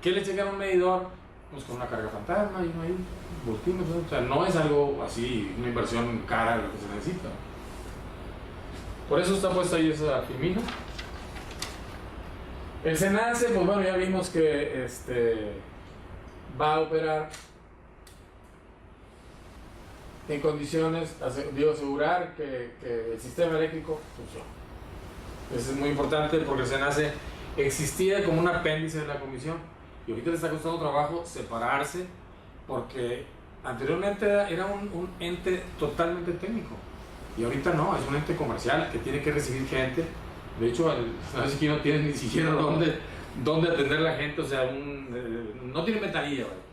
¿qué le checan a un medidor? Pues con una carga fantasma y uno ahí, voltímetro. O sea, no es algo así, una inversión cara lo que se necesita. Por eso está puesta ahí esa filmina. El SENACE, pues bueno, ya vimos que va a operar en condiciones, asegurar que el sistema eléctrico funcione. Eso es muy importante porque el SENACE existía como un apéndice de la comisión y ahorita le está costando trabajo separarse porque anteriormente era un ente totalmente técnico y ahorita no, es un ente comercial que tiene que recibir gente. De hecho, el SENACE no tiene ni siquiera dónde atender a la gente, o sea, no tiene ventanilla, ¿vale?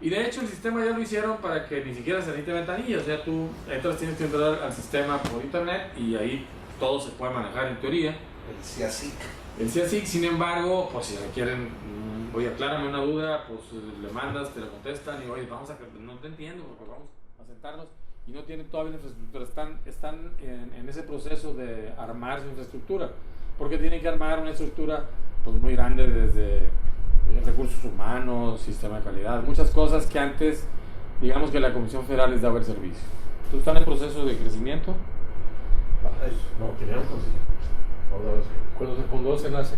Y de hecho el sistema ya lo hicieron para que ni siquiera se necesite ventanilla, o sea, tú entras, tienes que entrar al sistema por internet y ahí todo se puede manejar en teoría. El CIASIC. El CIASIC, sin embargo, pues si requieren, oye, aclárame una duda, pues le mandas, te la contestan y oye, no te entiendo, porque vamos a sentarnos y no tienen todavía la infraestructura, están en ese proceso de armar su infraestructura, porque tienen que armar una estructura pues muy grande desde recursos humanos, sistema de calidad, muchas cosas que antes, digamos que la Comisión Federal les daba el servicio. Entonces están en proceso de crecimiento. No, tenían concesión. Cuando se fundó el SENACE,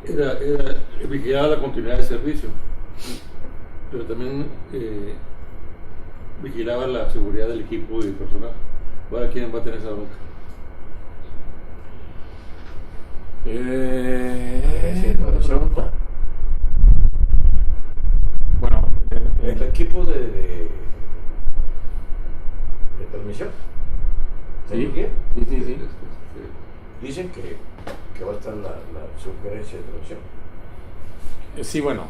era vigilaba la continuidad de servicio, pero también vigilaba la seguridad del equipo y del personal. Ahora, ¿quién va a tener esa bronca? Bueno, el equipo de transmisión. sí. Dicen que va a estar la sugerencia de transmisión. Sí, bueno.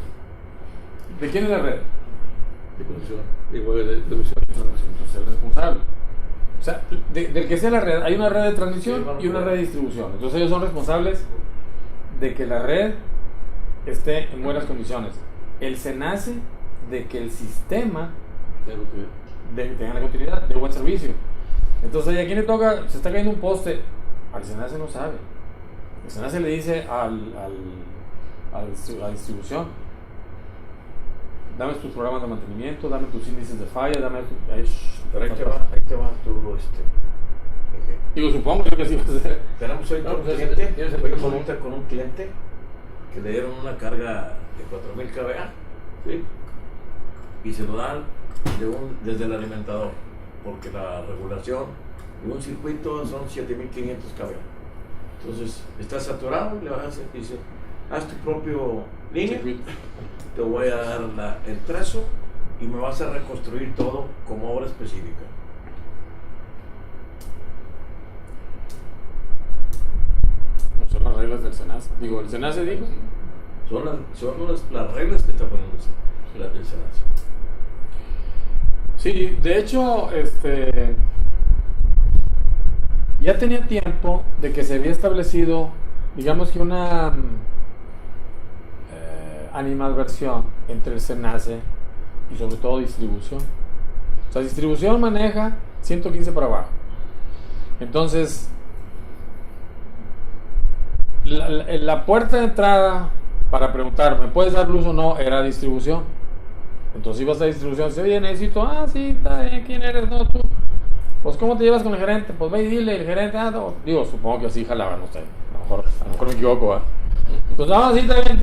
¿De quién es la red? De conexión, igual de transmisión. Entonces el responsable. O sea, del que sea la red, hay una red de transmisión y una red de distribución. Entonces ellos son responsables de que la red esté en buenas condiciones. El SENACE de que el sistema tenga la continuidad, de buen servicio. Entonces, ¿a quién le toca? Se está cayendo un poste. Al SENACE no sabe. El SENACE le dice a la distribución: dame tus programas de mantenimiento, dame tus índices de falla, dame Pero ahí te va tu Digo, supongo yo que sí va a ser. Tenemos hoy con un cliente que le dieron una carga de 4000 kVA, ¿sí? Y se lo dan desde el alimentador, porque la regulación de un circuito son 7500 kVA. Entonces, está saturado y le vas a hacer, dice, haz tu propio línea, te voy a dar el trazo y me vas a reconstruir todo como obra específica. No son las reglas del SENACE. Digo, el SENACE dijo. Son las reglas que está poniendo el SENACE. Sí, de hecho, ya tenía tiempo de que se había establecido, digamos que una animadversión entre el SENACE y sobre todo distribución. O sea, distribución maneja 115 para abajo. Entonces, la puerta de entrada para preguntar, ¿me puedes dar luz o no? Era distribución. Entonces ibas a distribución, dice, oye, necesito, sí, está bien, ¿quién eres? No, tú. Pues, ¿cómo te llevas con el gerente? Pues ve y dile, el gerente, no. Digo, supongo que así jalaban ustedes. A lo mejor me equivoco, ¿verdad? Pues sí, está bien,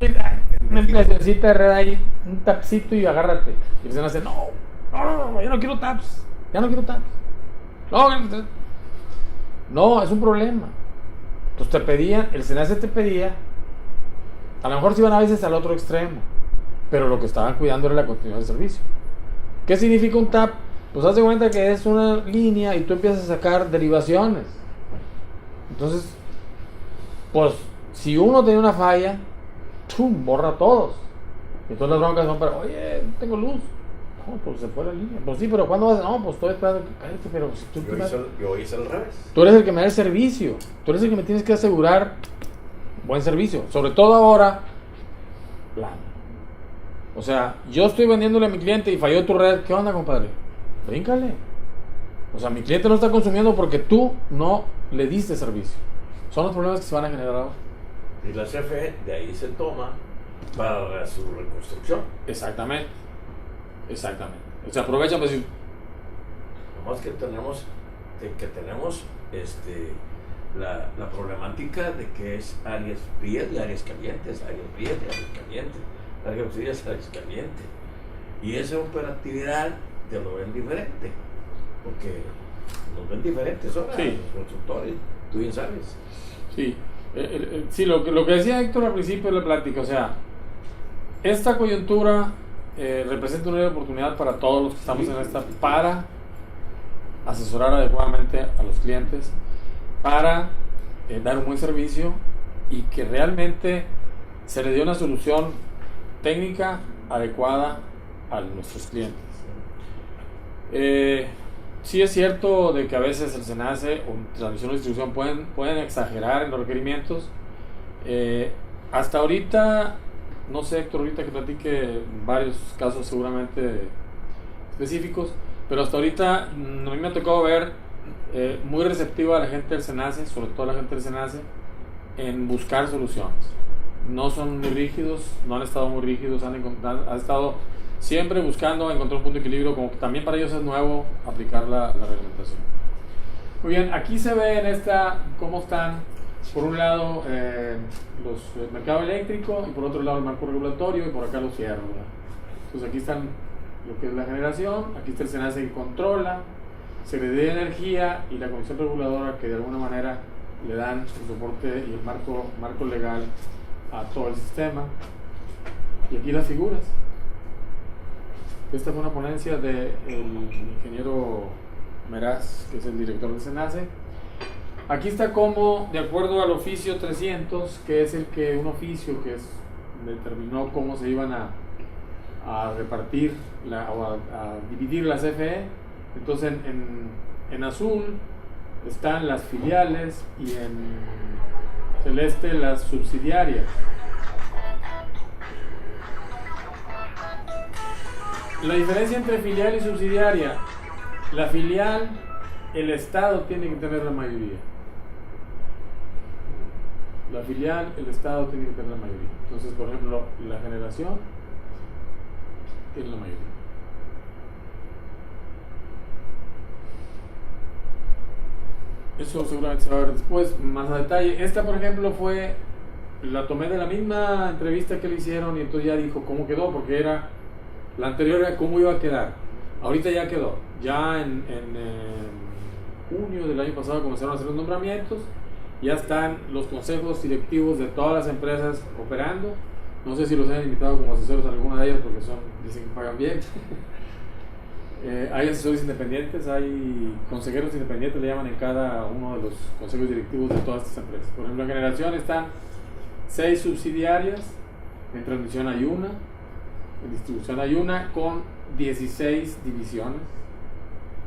una impresioncita de red ahí, un tapcito y agárrate. Y el SENACE, no, yo no quiero taps, ya no quiero taps. No, es un problema. Entonces el SENACE te pedía, a lo mejor se iban a veces al otro extremo, pero lo que estaban cuidando era la continuidad del servicio. ¿Qué significa un tap? Pues haz de cuenta que es una línea y tú empiezas a sacar derivaciones. Entonces, pues, si uno tiene una falla, ¡tum!, borra a todos. Entonces las broncas son para, oye, no tengo luz. No, pues se fue la línea. Pues sí, pero ¿cuándo vas? No, pues estoy esperando que cállate, pero si tú... Yo hice al revés. Tú eres el que me da el servicio. Tú eres el que me tienes que asegurar buen servicio. Sobre todo ahora, plano. O sea, yo estoy vendiéndole a mi cliente y falló tu red. ¿Qué onda, compadre? Bríncale. O sea, mi cliente no está consumiendo porque tú no le diste servicio. Son los problemas que se van a generar ahora. Y la CFE de ahí se toma para su reconstrucción. Exactamente. Se aprovechan para decir. Nomás que tenemos la problemática de que es áreas frías y áreas calientes, áreas frías y áreas calientes, áreas frías y áreas calientes. Y esa operatividad te lo ven diferente, porque nos ven diferentes ahora, Sí. los constructores, tú bien sabes. Sí, sí, lo que decía Héctor al principio de la plática, o sea, esta coyuntura representa una oportunidad para todos los que estamos Sí. en esta, para asesorar adecuadamente a los clientes, para dar un buen servicio y que realmente se le dé una solución técnica adecuada a nuestros clientes. Sí es cierto de que a veces el SENACE o transmisión o distribución pueden exagerar en los requerimientos. Hasta ahorita, no sé, Héctor, ahorita que platique varios casos seguramente específicos, pero hasta ahorita a mí me ha tocado ver muy receptiva a la gente del SENACE, sobre todo a la gente del SENACE, en buscar soluciones. No son muy rígidos, no han estado muy rígidos, han estado siempre buscando encontrar un punto de equilibrio, como que también para ellos es nuevo aplicar la reglamentación. Muy bien, aquí se ve en esta cómo están, por un lado, el mercado eléctrico y por otro lado el marco regulatorio y por acá los fierros, ¿verdad? Entonces aquí están lo que es la generación, aquí está el SENACE que controla, Secretaría de Energía y la Comisión Reguladora que de alguna manera le dan el soporte y el marco legal a todo el sistema. Y aquí las figuras. Esta fue una ponencia del ingeniero Meraz, que es el director del SENACE. Aquí está cómo, de acuerdo al oficio 300, que es un oficio que determinó cómo se iban a repartir o a dividir la CFE. Entonces en azul están las filiales y en celeste las subsidiarias. La diferencia entre filial y subsidiaria: la filial, el Estado tiene que tener la mayoría. La filial, el Estado tiene que tener la mayoría. Entonces, por ejemplo, la generación tiene la mayoría. Eso seguramente se va a ver después, más a detalle. Esta, por ejemplo, la tomé de la misma entrevista que le hicieron y entonces ya dijo cómo quedó, porque la anterior era cómo iba a quedar. Ahorita ya quedó. Ya en junio del año pasado comenzaron a hacer los nombramientos. Ya están los consejos directivos de todas las empresas operando. No sé si los han invitado como asesores a alguna de ellas porque dicen que pagan bien. Hay asesores independientes, hay consejeros independientes, le llaman en cada uno de los consejos directivos de todas estas empresas. Por ejemplo, en generación están 6 subsidiarias, en transmisión hay una, en distribución hay una, con 16 divisiones,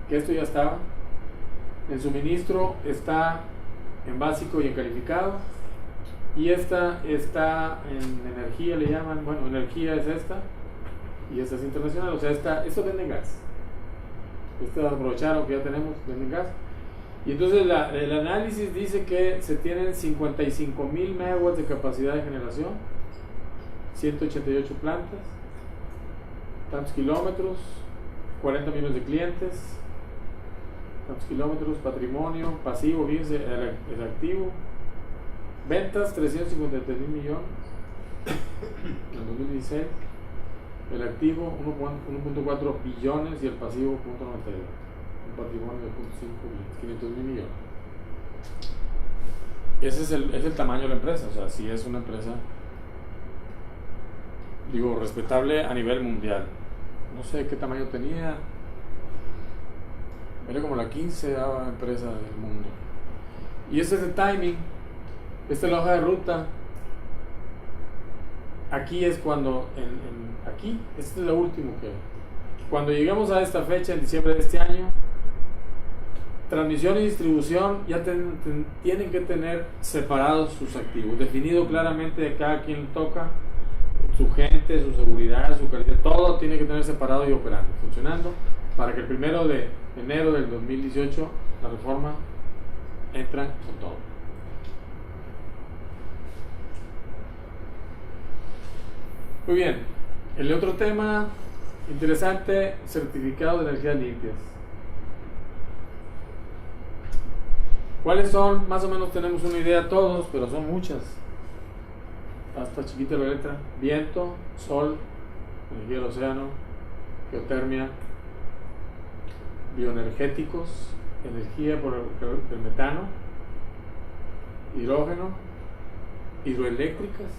que esto ya estaba. En suministro está en básico y en calificado, y esta está en energía, le llaman, bueno, energía es esta, y esta es internacional, o sea, esto vende gas. Aprovecharon que ya tenemos, venden gas. Y entonces el análisis dice que se tienen 55,000 megawatts de capacidad de generación, 188 plantas, tantos kilómetros, 40 millones de clientes, tantos kilómetros, patrimonio, pasivo, fíjense, el activo, ventas 353 mil millones en 2016. El activo 1.4 billones y el pasivo 0.92. Un patrimonio de 500 mil millones. Ese es el tamaño de la empresa. O sea, sí es una empresa, digo, respetable a nivel mundial. No sé qué tamaño tenía. Era como la 15ª empresa del mundo. Y este es el timing. Esta es la hoja de ruta. Aquí es cuando, aquí, este es lo último que, cuando lleguemos a esta fecha, en diciembre de este año, transmisión y distribución ya tienen que tener separados sus activos, definido claramente de cada quien toca, su gente, su seguridad, su calidad, todo tiene que tener separado y operando, funcionando, para que el 1 de enero del 2018 la reforma entra con todo. Muy bien, el otro tema interesante, certificado de energías limpias. ¿Cuáles son? Más o menos tenemos una idea todos, pero son muchas. Hasta chiquita la letra. Viento, sol, energía del océano, geotermia, bioenergéticos, energía por el metano, hidrógeno, hidroeléctricas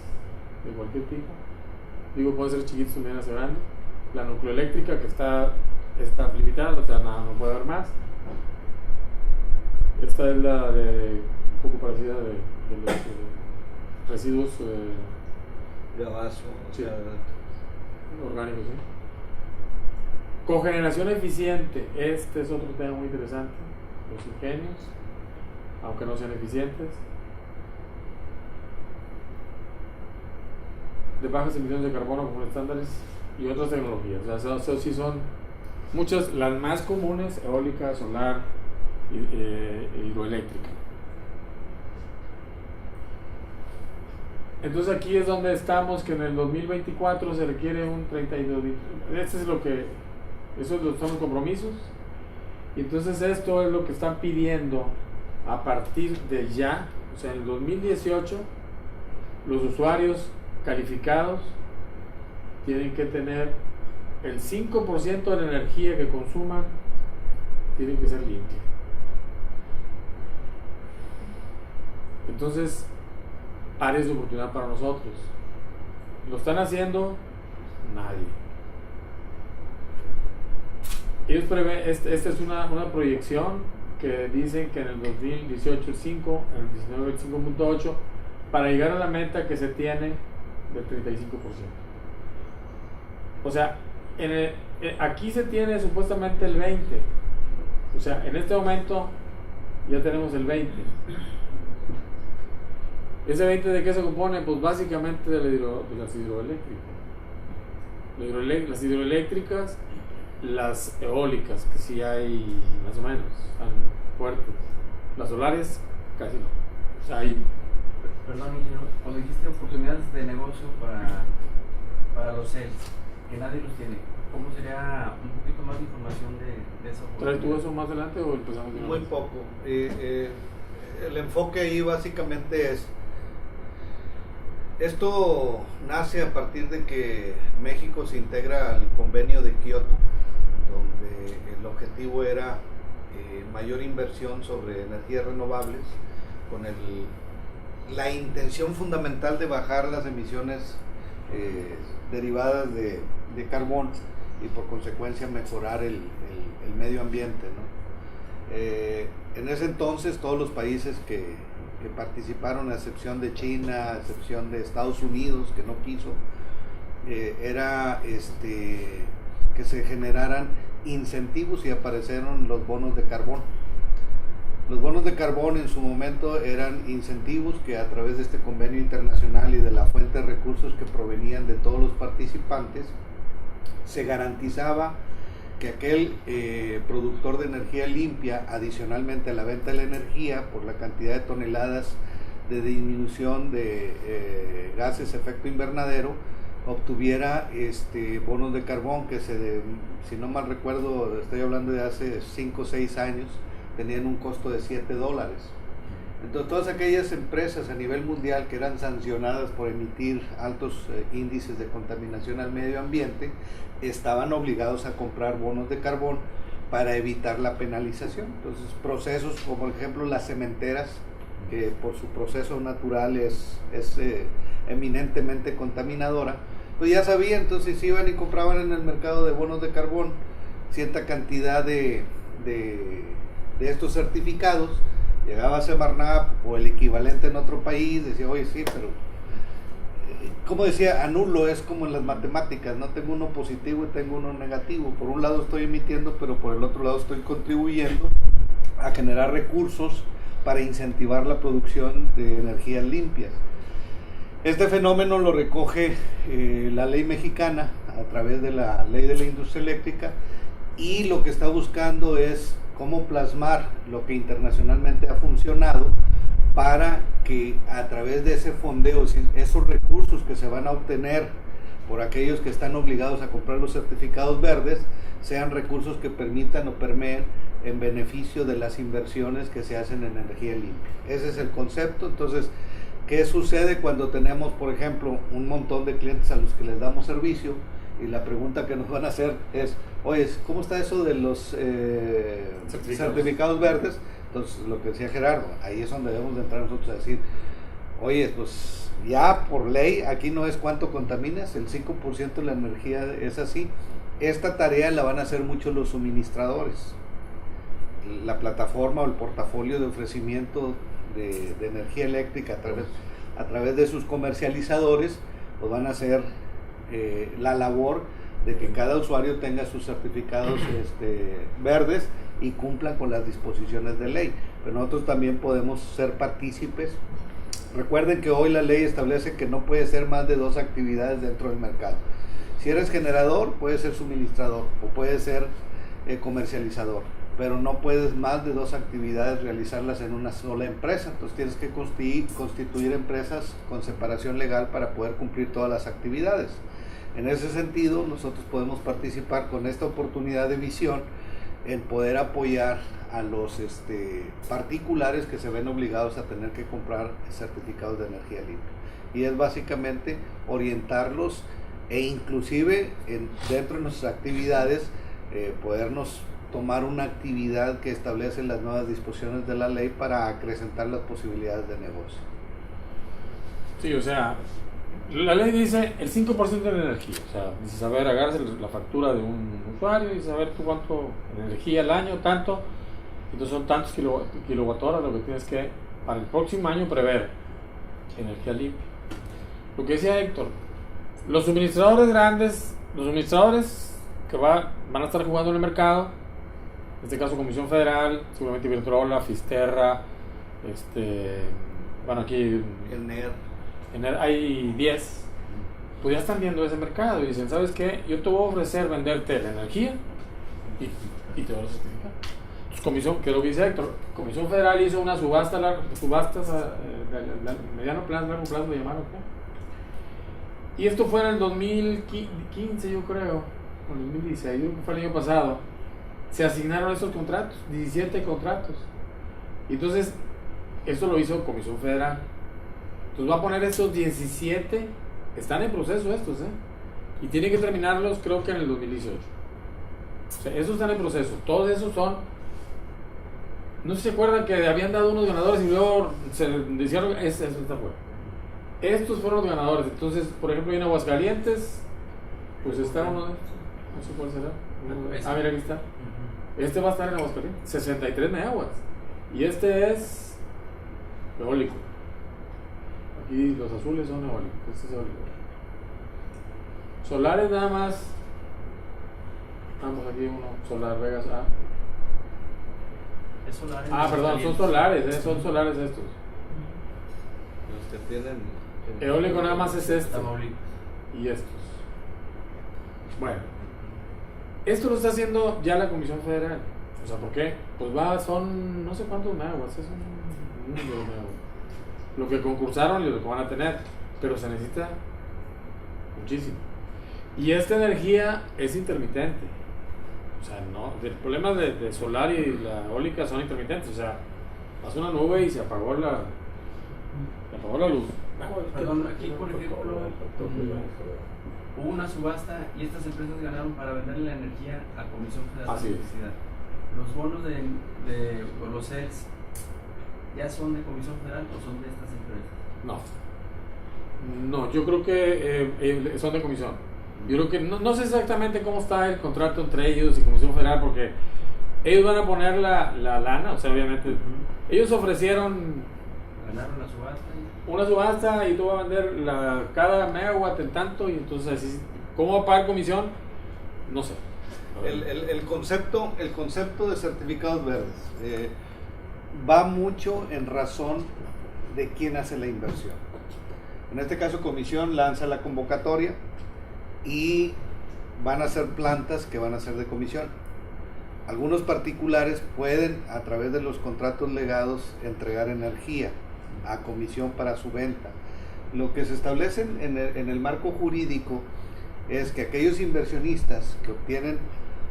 de cualquier tipo. Digo, pueden ser chiquitos también hacia grande. La nucleoeléctrica que está limitada, o sea, no puede haber más. Esta es la de un poco parecida de los residuos Gabazo, sí, orgánicos, ¿sí? Cogeneración eficiente, este es otro tema muy interesante. Los ingenios, aunque no sean eficientes, de bajas emisiones de carbono como estándares y otras tecnologías. O sea, sí son muchas, las más comunes: eólica, solar, hidroeléctrica. Entonces aquí es donde estamos, que en el 2024 se requiere un 32. Esos son los compromisos. Y entonces esto es lo que están pidiendo a partir de ya. O sea, en el 2018 los usuarios calificados tienen que tener el 5% de la energía que consuman, tienen que ser limpia. Entonces, áreas de oportunidad para nosotros. ¿Lo están haciendo? Nadie. Ellos prevén, esta es una proyección que dicen que en el 2018 el 5, en el 19 el 5.8, para llegar a la meta que se tiene del 35%. O sea, aquí se tiene supuestamente el 20%. O sea, en este momento ya tenemos el 20%. ¿Ese 20% de qué se compone? Pues básicamente de las hidroeléctricas. Las hidroeléctricas, las eólicas, que sí hay más o menos, están fuertes. Las solares, casi no. O sea, hay. Perdón, ingeniero, cuando dijiste oportunidades de negocio para los CELS, que nadie los tiene, ¿cómo sería un poquito más de información de esa oportunidad? ¿Traes tú eso más adelante o empezamos de una Muy vez? poco. El enfoque ahí básicamente es: esto nace a partir de que México se integra al convenio de Kioto, donde el objetivo era mayor inversión sobre energías renovables, con la intención fundamental de bajar las emisiones derivadas de carbón y por consecuencia mejorar el medio ambiente, ¿no? En ese entonces todos los países que participaron, a excepción de China, a excepción de Estados Unidos, que no quiso, era que se generaran incentivos y aparecieron los bonos de carbón. Los bonos de carbón en su momento eran incentivos que, a través de este convenio internacional y de la fuente de recursos que provenían de todos los participantes, se garantizaba que aquel productor de energía limpia, adicionalmente a la venta de la energía, por la cantidad de toneladas de disminución de gases efecto invernadero, obtuviera bonos de carbón que si no mal recuerdo, estoy hablando de hace 5 o 6 años, tenían un costo de $7. Entonces, todas aquellas empresas a nivel mundial que eran sancionadas por emitir altos índices de contaminación al medio ambiente, estaban obligados a comprar bonos de carbón para evitar la penalización. Entonces, procesos como, por ejemplo, las cementeras, que por su proceso natural es eminentemente contaminadora, pues ya sabían. Entonces iban y compraban en el mercado de bonos de carbón cierta cantidad de estos certificados. Llegaba a Semarnat o el equivalente en otro país, decía: oye, sí, pero como decía, anulo, es como en las matemáticas, no tengo uno positivo y tengo uno negativo. Por un lado estoy emitiendo, pero por el otro lado estoy contribuyendo a generar recursos para incentivar la producción de energías limpias. Este fenómeno lo recoge la ley mexicana a través de la ley de la industria eléctrica, y lo que está buscando es cómo plasmar lo que internacionalmente ha funcionado para que, a través de ese fondeo, esos recursos que se van a obtener por aquellos que están obligados a comprar los certificados verdes, sean recursos que permitan o permeen en beneficio de las inversiones que se hacen en energía limpia. Ese es el concepto. Entonces, ¿qué sucede cuando tenemos, por ejemplo, un montón de clientes a los que les damos servicio y la pregunta que nos van a hacer es, oye, ¿cómo está eso de los certificados verdes? Entonces, lo que decía Gerardo, ahí es donde debemos de entrar nosotros a decir, oye, pues ya por ley, aquí no es cuánto contaminas, el 5% de la energía es así. Esta tarea la van a hacer muchos los suministradores. La plataforma o el portafolio de ofrecimiento de energía eléctrica a través de sus comercializadores, pues van a hacer la labor de que cada usuario tenga sus certificados verdes y cumplan con las disposiciones de ley. Pero nosotros también podemos ser partícipes. Recuerden que hoy la ley establece que no puede ser más de 2 actividades dentro del mercado. Si eres generador, puedes ser suministrador o puedes ser comercializador, pero no puedes más de 2 actividades realizarlas en una sola empresa. Entonces tienes que constituir empresas con separación legal para poder cumplir todas las actividades. En ese sentido, nosotros podemos participar con esta oportunidad de visión en poder apoyar a los particulares que se ven obligados a tener que comprar certificados de energía limpia. Y es básicamente orientarlos e inclusive dentro de nuestras actividades podernos tomar una actividad que establece las nuevas disposiciones de la ley para acrecentar las posibilidades de negocio. Sí, o sea, la ley dice el 5% de la energía, o sea, dice saber agarrarse la factura de un usuario y saber tú cuánto energía al año, tanto, entonces son tantos kilowatt-horas lo que tienes que para el próximo año prever energía limpia. Lo que decía Héctor, los suministradores grandes, los suministradores que van a estar jugando en el mercado, en este caso Comisión Federal, seguramente Iberdrola, Fisterra, bueno, aquí El NER. Hay 10, pues ya están viendo ese mercado y dicen, ¿sabes qué? Yo te voy a ofrecer venderte la energía y te voy a certificar. Entonces, Comisión, que es lo que dice Héctor, Comisión Federal hizo una subastas mediano plazo, largo plazo, lo llamaron, ¿qué? Y esto fue en el 2015, yo creo, o el 2016, yo creo que fue el año pasado. Se asignaron estos contratos, 17 contratos. Y entonces, esto lo hizo Comisión Federal. Entonces va a poner estos 17, están en proceso estos, y tiene que terminarlos creo que en el 2018. O sea, esos están en proceso, todos esos son, no sé si se acuerdan que habían dado unos ganadores y luego se dijeron, eso está fuera. Estos fueron los ganadores, entonces, por ejemplo, en Aguascalientes, pues está uno de estos, no sé cuál será. Ah, mira, aquí está. Este va a estar en Aguascalientes, 63 megawatts, y este es eólico. Aquí los azules son eólicos, este es eólico. Solares nada más. Vamos aquí uno, Solar Vegas A. Es solares. Perdón, son solares estos. Los que tienen Eólico nada más es este. Tamaulipas. Y estos. Bueno, esto lo está haciendo ya la Comisión Federal. O sea, ¿por qué? Pues son no sé cuántos megawatts, es un mundo de megawatts. Lo que concursaron y lo que van a tener, pero se necesita muchísimo. Y esta energía es intermitente. O sea, no, el problema de solar y la eólica son intermitentes. O sea, pasó una nube y se apagó la luz. Perdón, aquí por ejemplo hubo una subasta y estas empresas ganaron para venderle la energía a Comisión Federal de Electricidad. Los bonos o los CELS, ¿ya son de Comisión Federal o son de estas empresas? No, yo creo que son de comisión. Yo creo que no sé exactamente cómo está el contrato entre ellos y Comisión Federal, porque ellos van a poner la lana, o sea, obviamente ellos ofrecieron Ganaron la subasta una subasta y tú vas a vender cada megawatt en tanto, y entonces así, ¿cómo va a pagar comisión? No sé. El concepto de certificados verdes va mucho en razón de quién hace la inversión. En este caso, Comisión lanza la convocatoria y van a ser plantas que van a ser de comisión. Algunos particulares pueden, a través de los contratos legados, entregar energía a comisión para su venta. Lo que se establece en el marco jurídico es que aquellos inversionistas que obtienen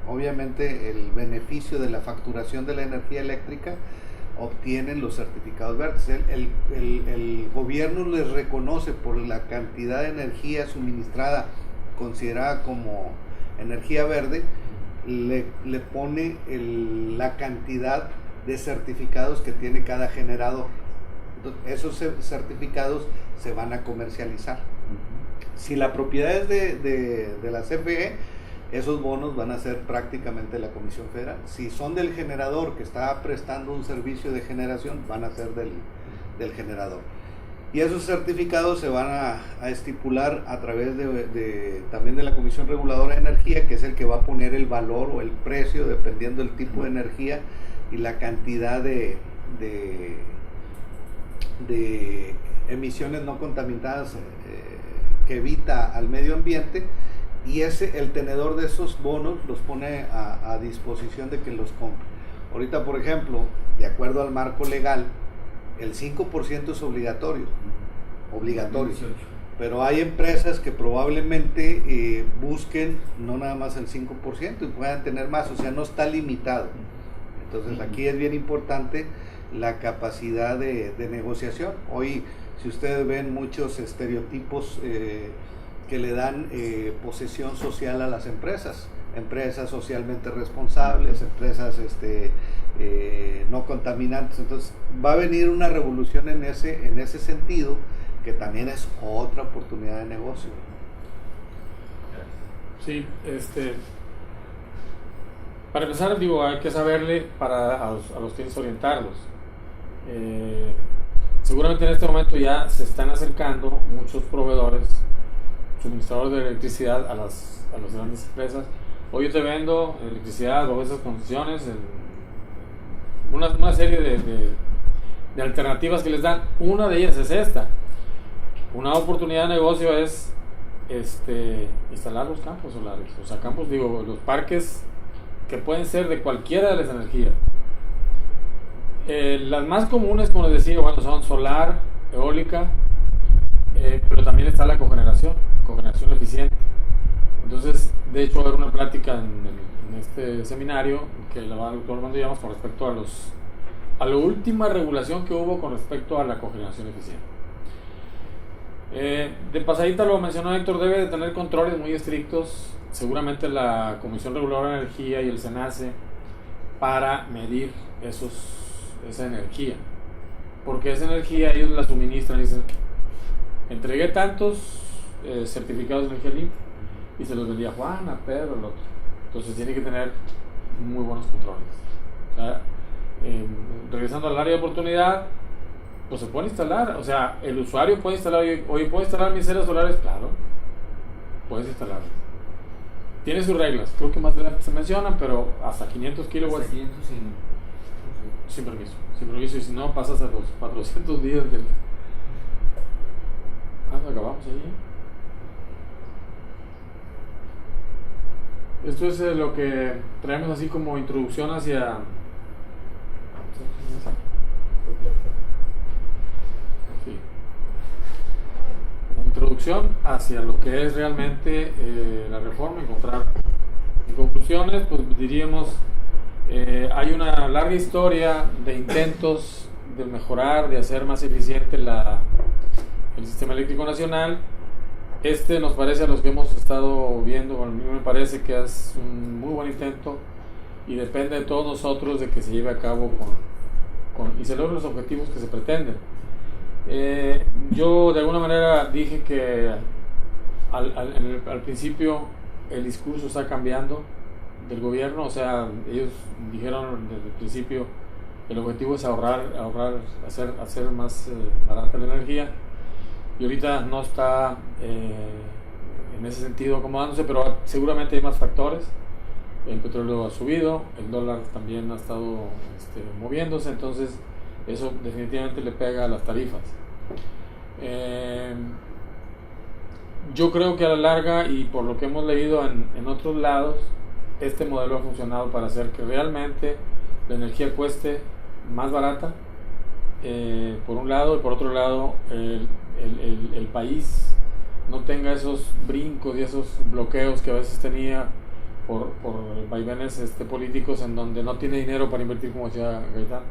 obviamente el beneficio de la facturación de la energía eléctrica obtienen los certificados verdes. El gobierno les reconoce por la cantidad de energía suministrada considerada como energía verde, le pone la cantidad de certificados que tiene cada generador. Entonces, esos certificados se van a comercializar. Si la propiedad es de la CFE, esos bonos van a ser prácticamente de la Comisión Federal. Si son del generador que está prestando un servicio de generación, van a ser del generador. Y esos certificados se van a estipular a través también de la Comisión Reguladora de Energía, que es el que va a poner el valor o el precio dependiendo del tipo de energía y la cantidad de emisiones no contaminadas que evita al medio ambiente, y el tenedor de esos bonos los pone a disposición de que los compre. Ahorita, por ejemplo, de acuerdo al marco legal, el 5% es obligatorio, pero hay empresas que probablemente busquen no nada más el 5% y puedan tener más, o sea, no está limitado. Entonces aquí es bien importante la capacidad de negociación. Hoy, si ustedes ven muchos estereotipos que le dan posesión social a las empresas socialmente responsables, empresas no contaminantes. Entonces va a venir una revolución en ese sentido, que también es otra oportunidad de negocio. Sí, para empezar, hay que saberle a los clientes orientarlos. Seguramente en este momento ya se están acercando muchos proveedores, suministradores de electricidad a las grandes empresas. Hoy yo te vendo electricidad bajo esas condiciones, una serie de alternativas que les dan. Una de ellas es esta. Una oportunidad de negocio es instalar los campos solares, o sea, los parques que pueden ser de cualquiera de las energías. Las más comunes, como les decía, son solar, eólica, pero también está la cogeneración eficiente. Entonces, de hecho, va a haber una plática en este seminario que la va a dar el doctor Armando Llamas con respecto a la última regulación que hubo con respecto a la cogeneración eficiente. De pasadita lo mencionó Héctor, debe de tener controles muy estrictos, seguramente la Comisión Reguladora de Energía y el SENACE, para medir esa energía, porque esa energía ellos la suministran y dicen, entregué tantos certificados de energía limpia y se los vendía a Juan, a Pedro, al otro. Entonces tiene que tener muy buenos controles. O sea, regresando al área de oportunidad, pues se puede instalar, o sea, el usuario puede instalar, oye, ¿puedo instalar mis celdas solares? Claro, puedes instalarlas. Tiene sus reglas, creo que más adelante se mencionan, pero hasta 500 kilowatts. Hasta 500 sin permiso, y si no pasas a los 400 días del... acabamos allí. Esto es lo que traemos así como introducción hacia... Sí. Como introducción hacia lo que es realmente la reforma, encontrar en conclusiones, pues diríamos, hay una larga historia de intentos de mejorar, de hacer más eficiente el sistema eléctrico nacional. Nos parece, a los que hemos estado viendo, a mí me parece que es un muy buen intento y depende de todos nosotros de que se lleve a cabo y se logren los objetivos que se pretenden. Yo de alguna manera dije que al principio el discurso está cambiando del gobierno, o sea, ellos dijeron desde el principio el objetivo es ahorrar, hacer más barata la energía, y ahorita no está en ese sentido acomodándose, pero seguramente hay más factores. El petróleo ha subido, el dólar también ha estado moviéndose, entonces eso definitivamente le pega a las tarifas. Yo creo que a la larga, y por lo que hemos leído en otros lados, este modelo ha funcionado para hacer que realmente la energía cueste más barata, por un lado, y por otro lado el país no tenga esos brincos y esos bloqueos que a veces tenía por vaivenes políticos, en donde no tiene dinero para invertir, como decía Gaitán.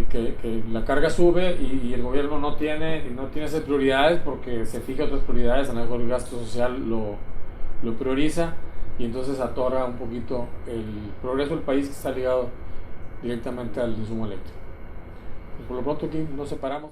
que la carga sube y el gobierno no tiene esas prioridades porque se fija otras prioridades, a lo mejor el gasto social lo prioriza y entonces atora un poquito el progreso del país, que está ligado directamente al insumo eléctrico. Por lo pronto aquí nos separamos.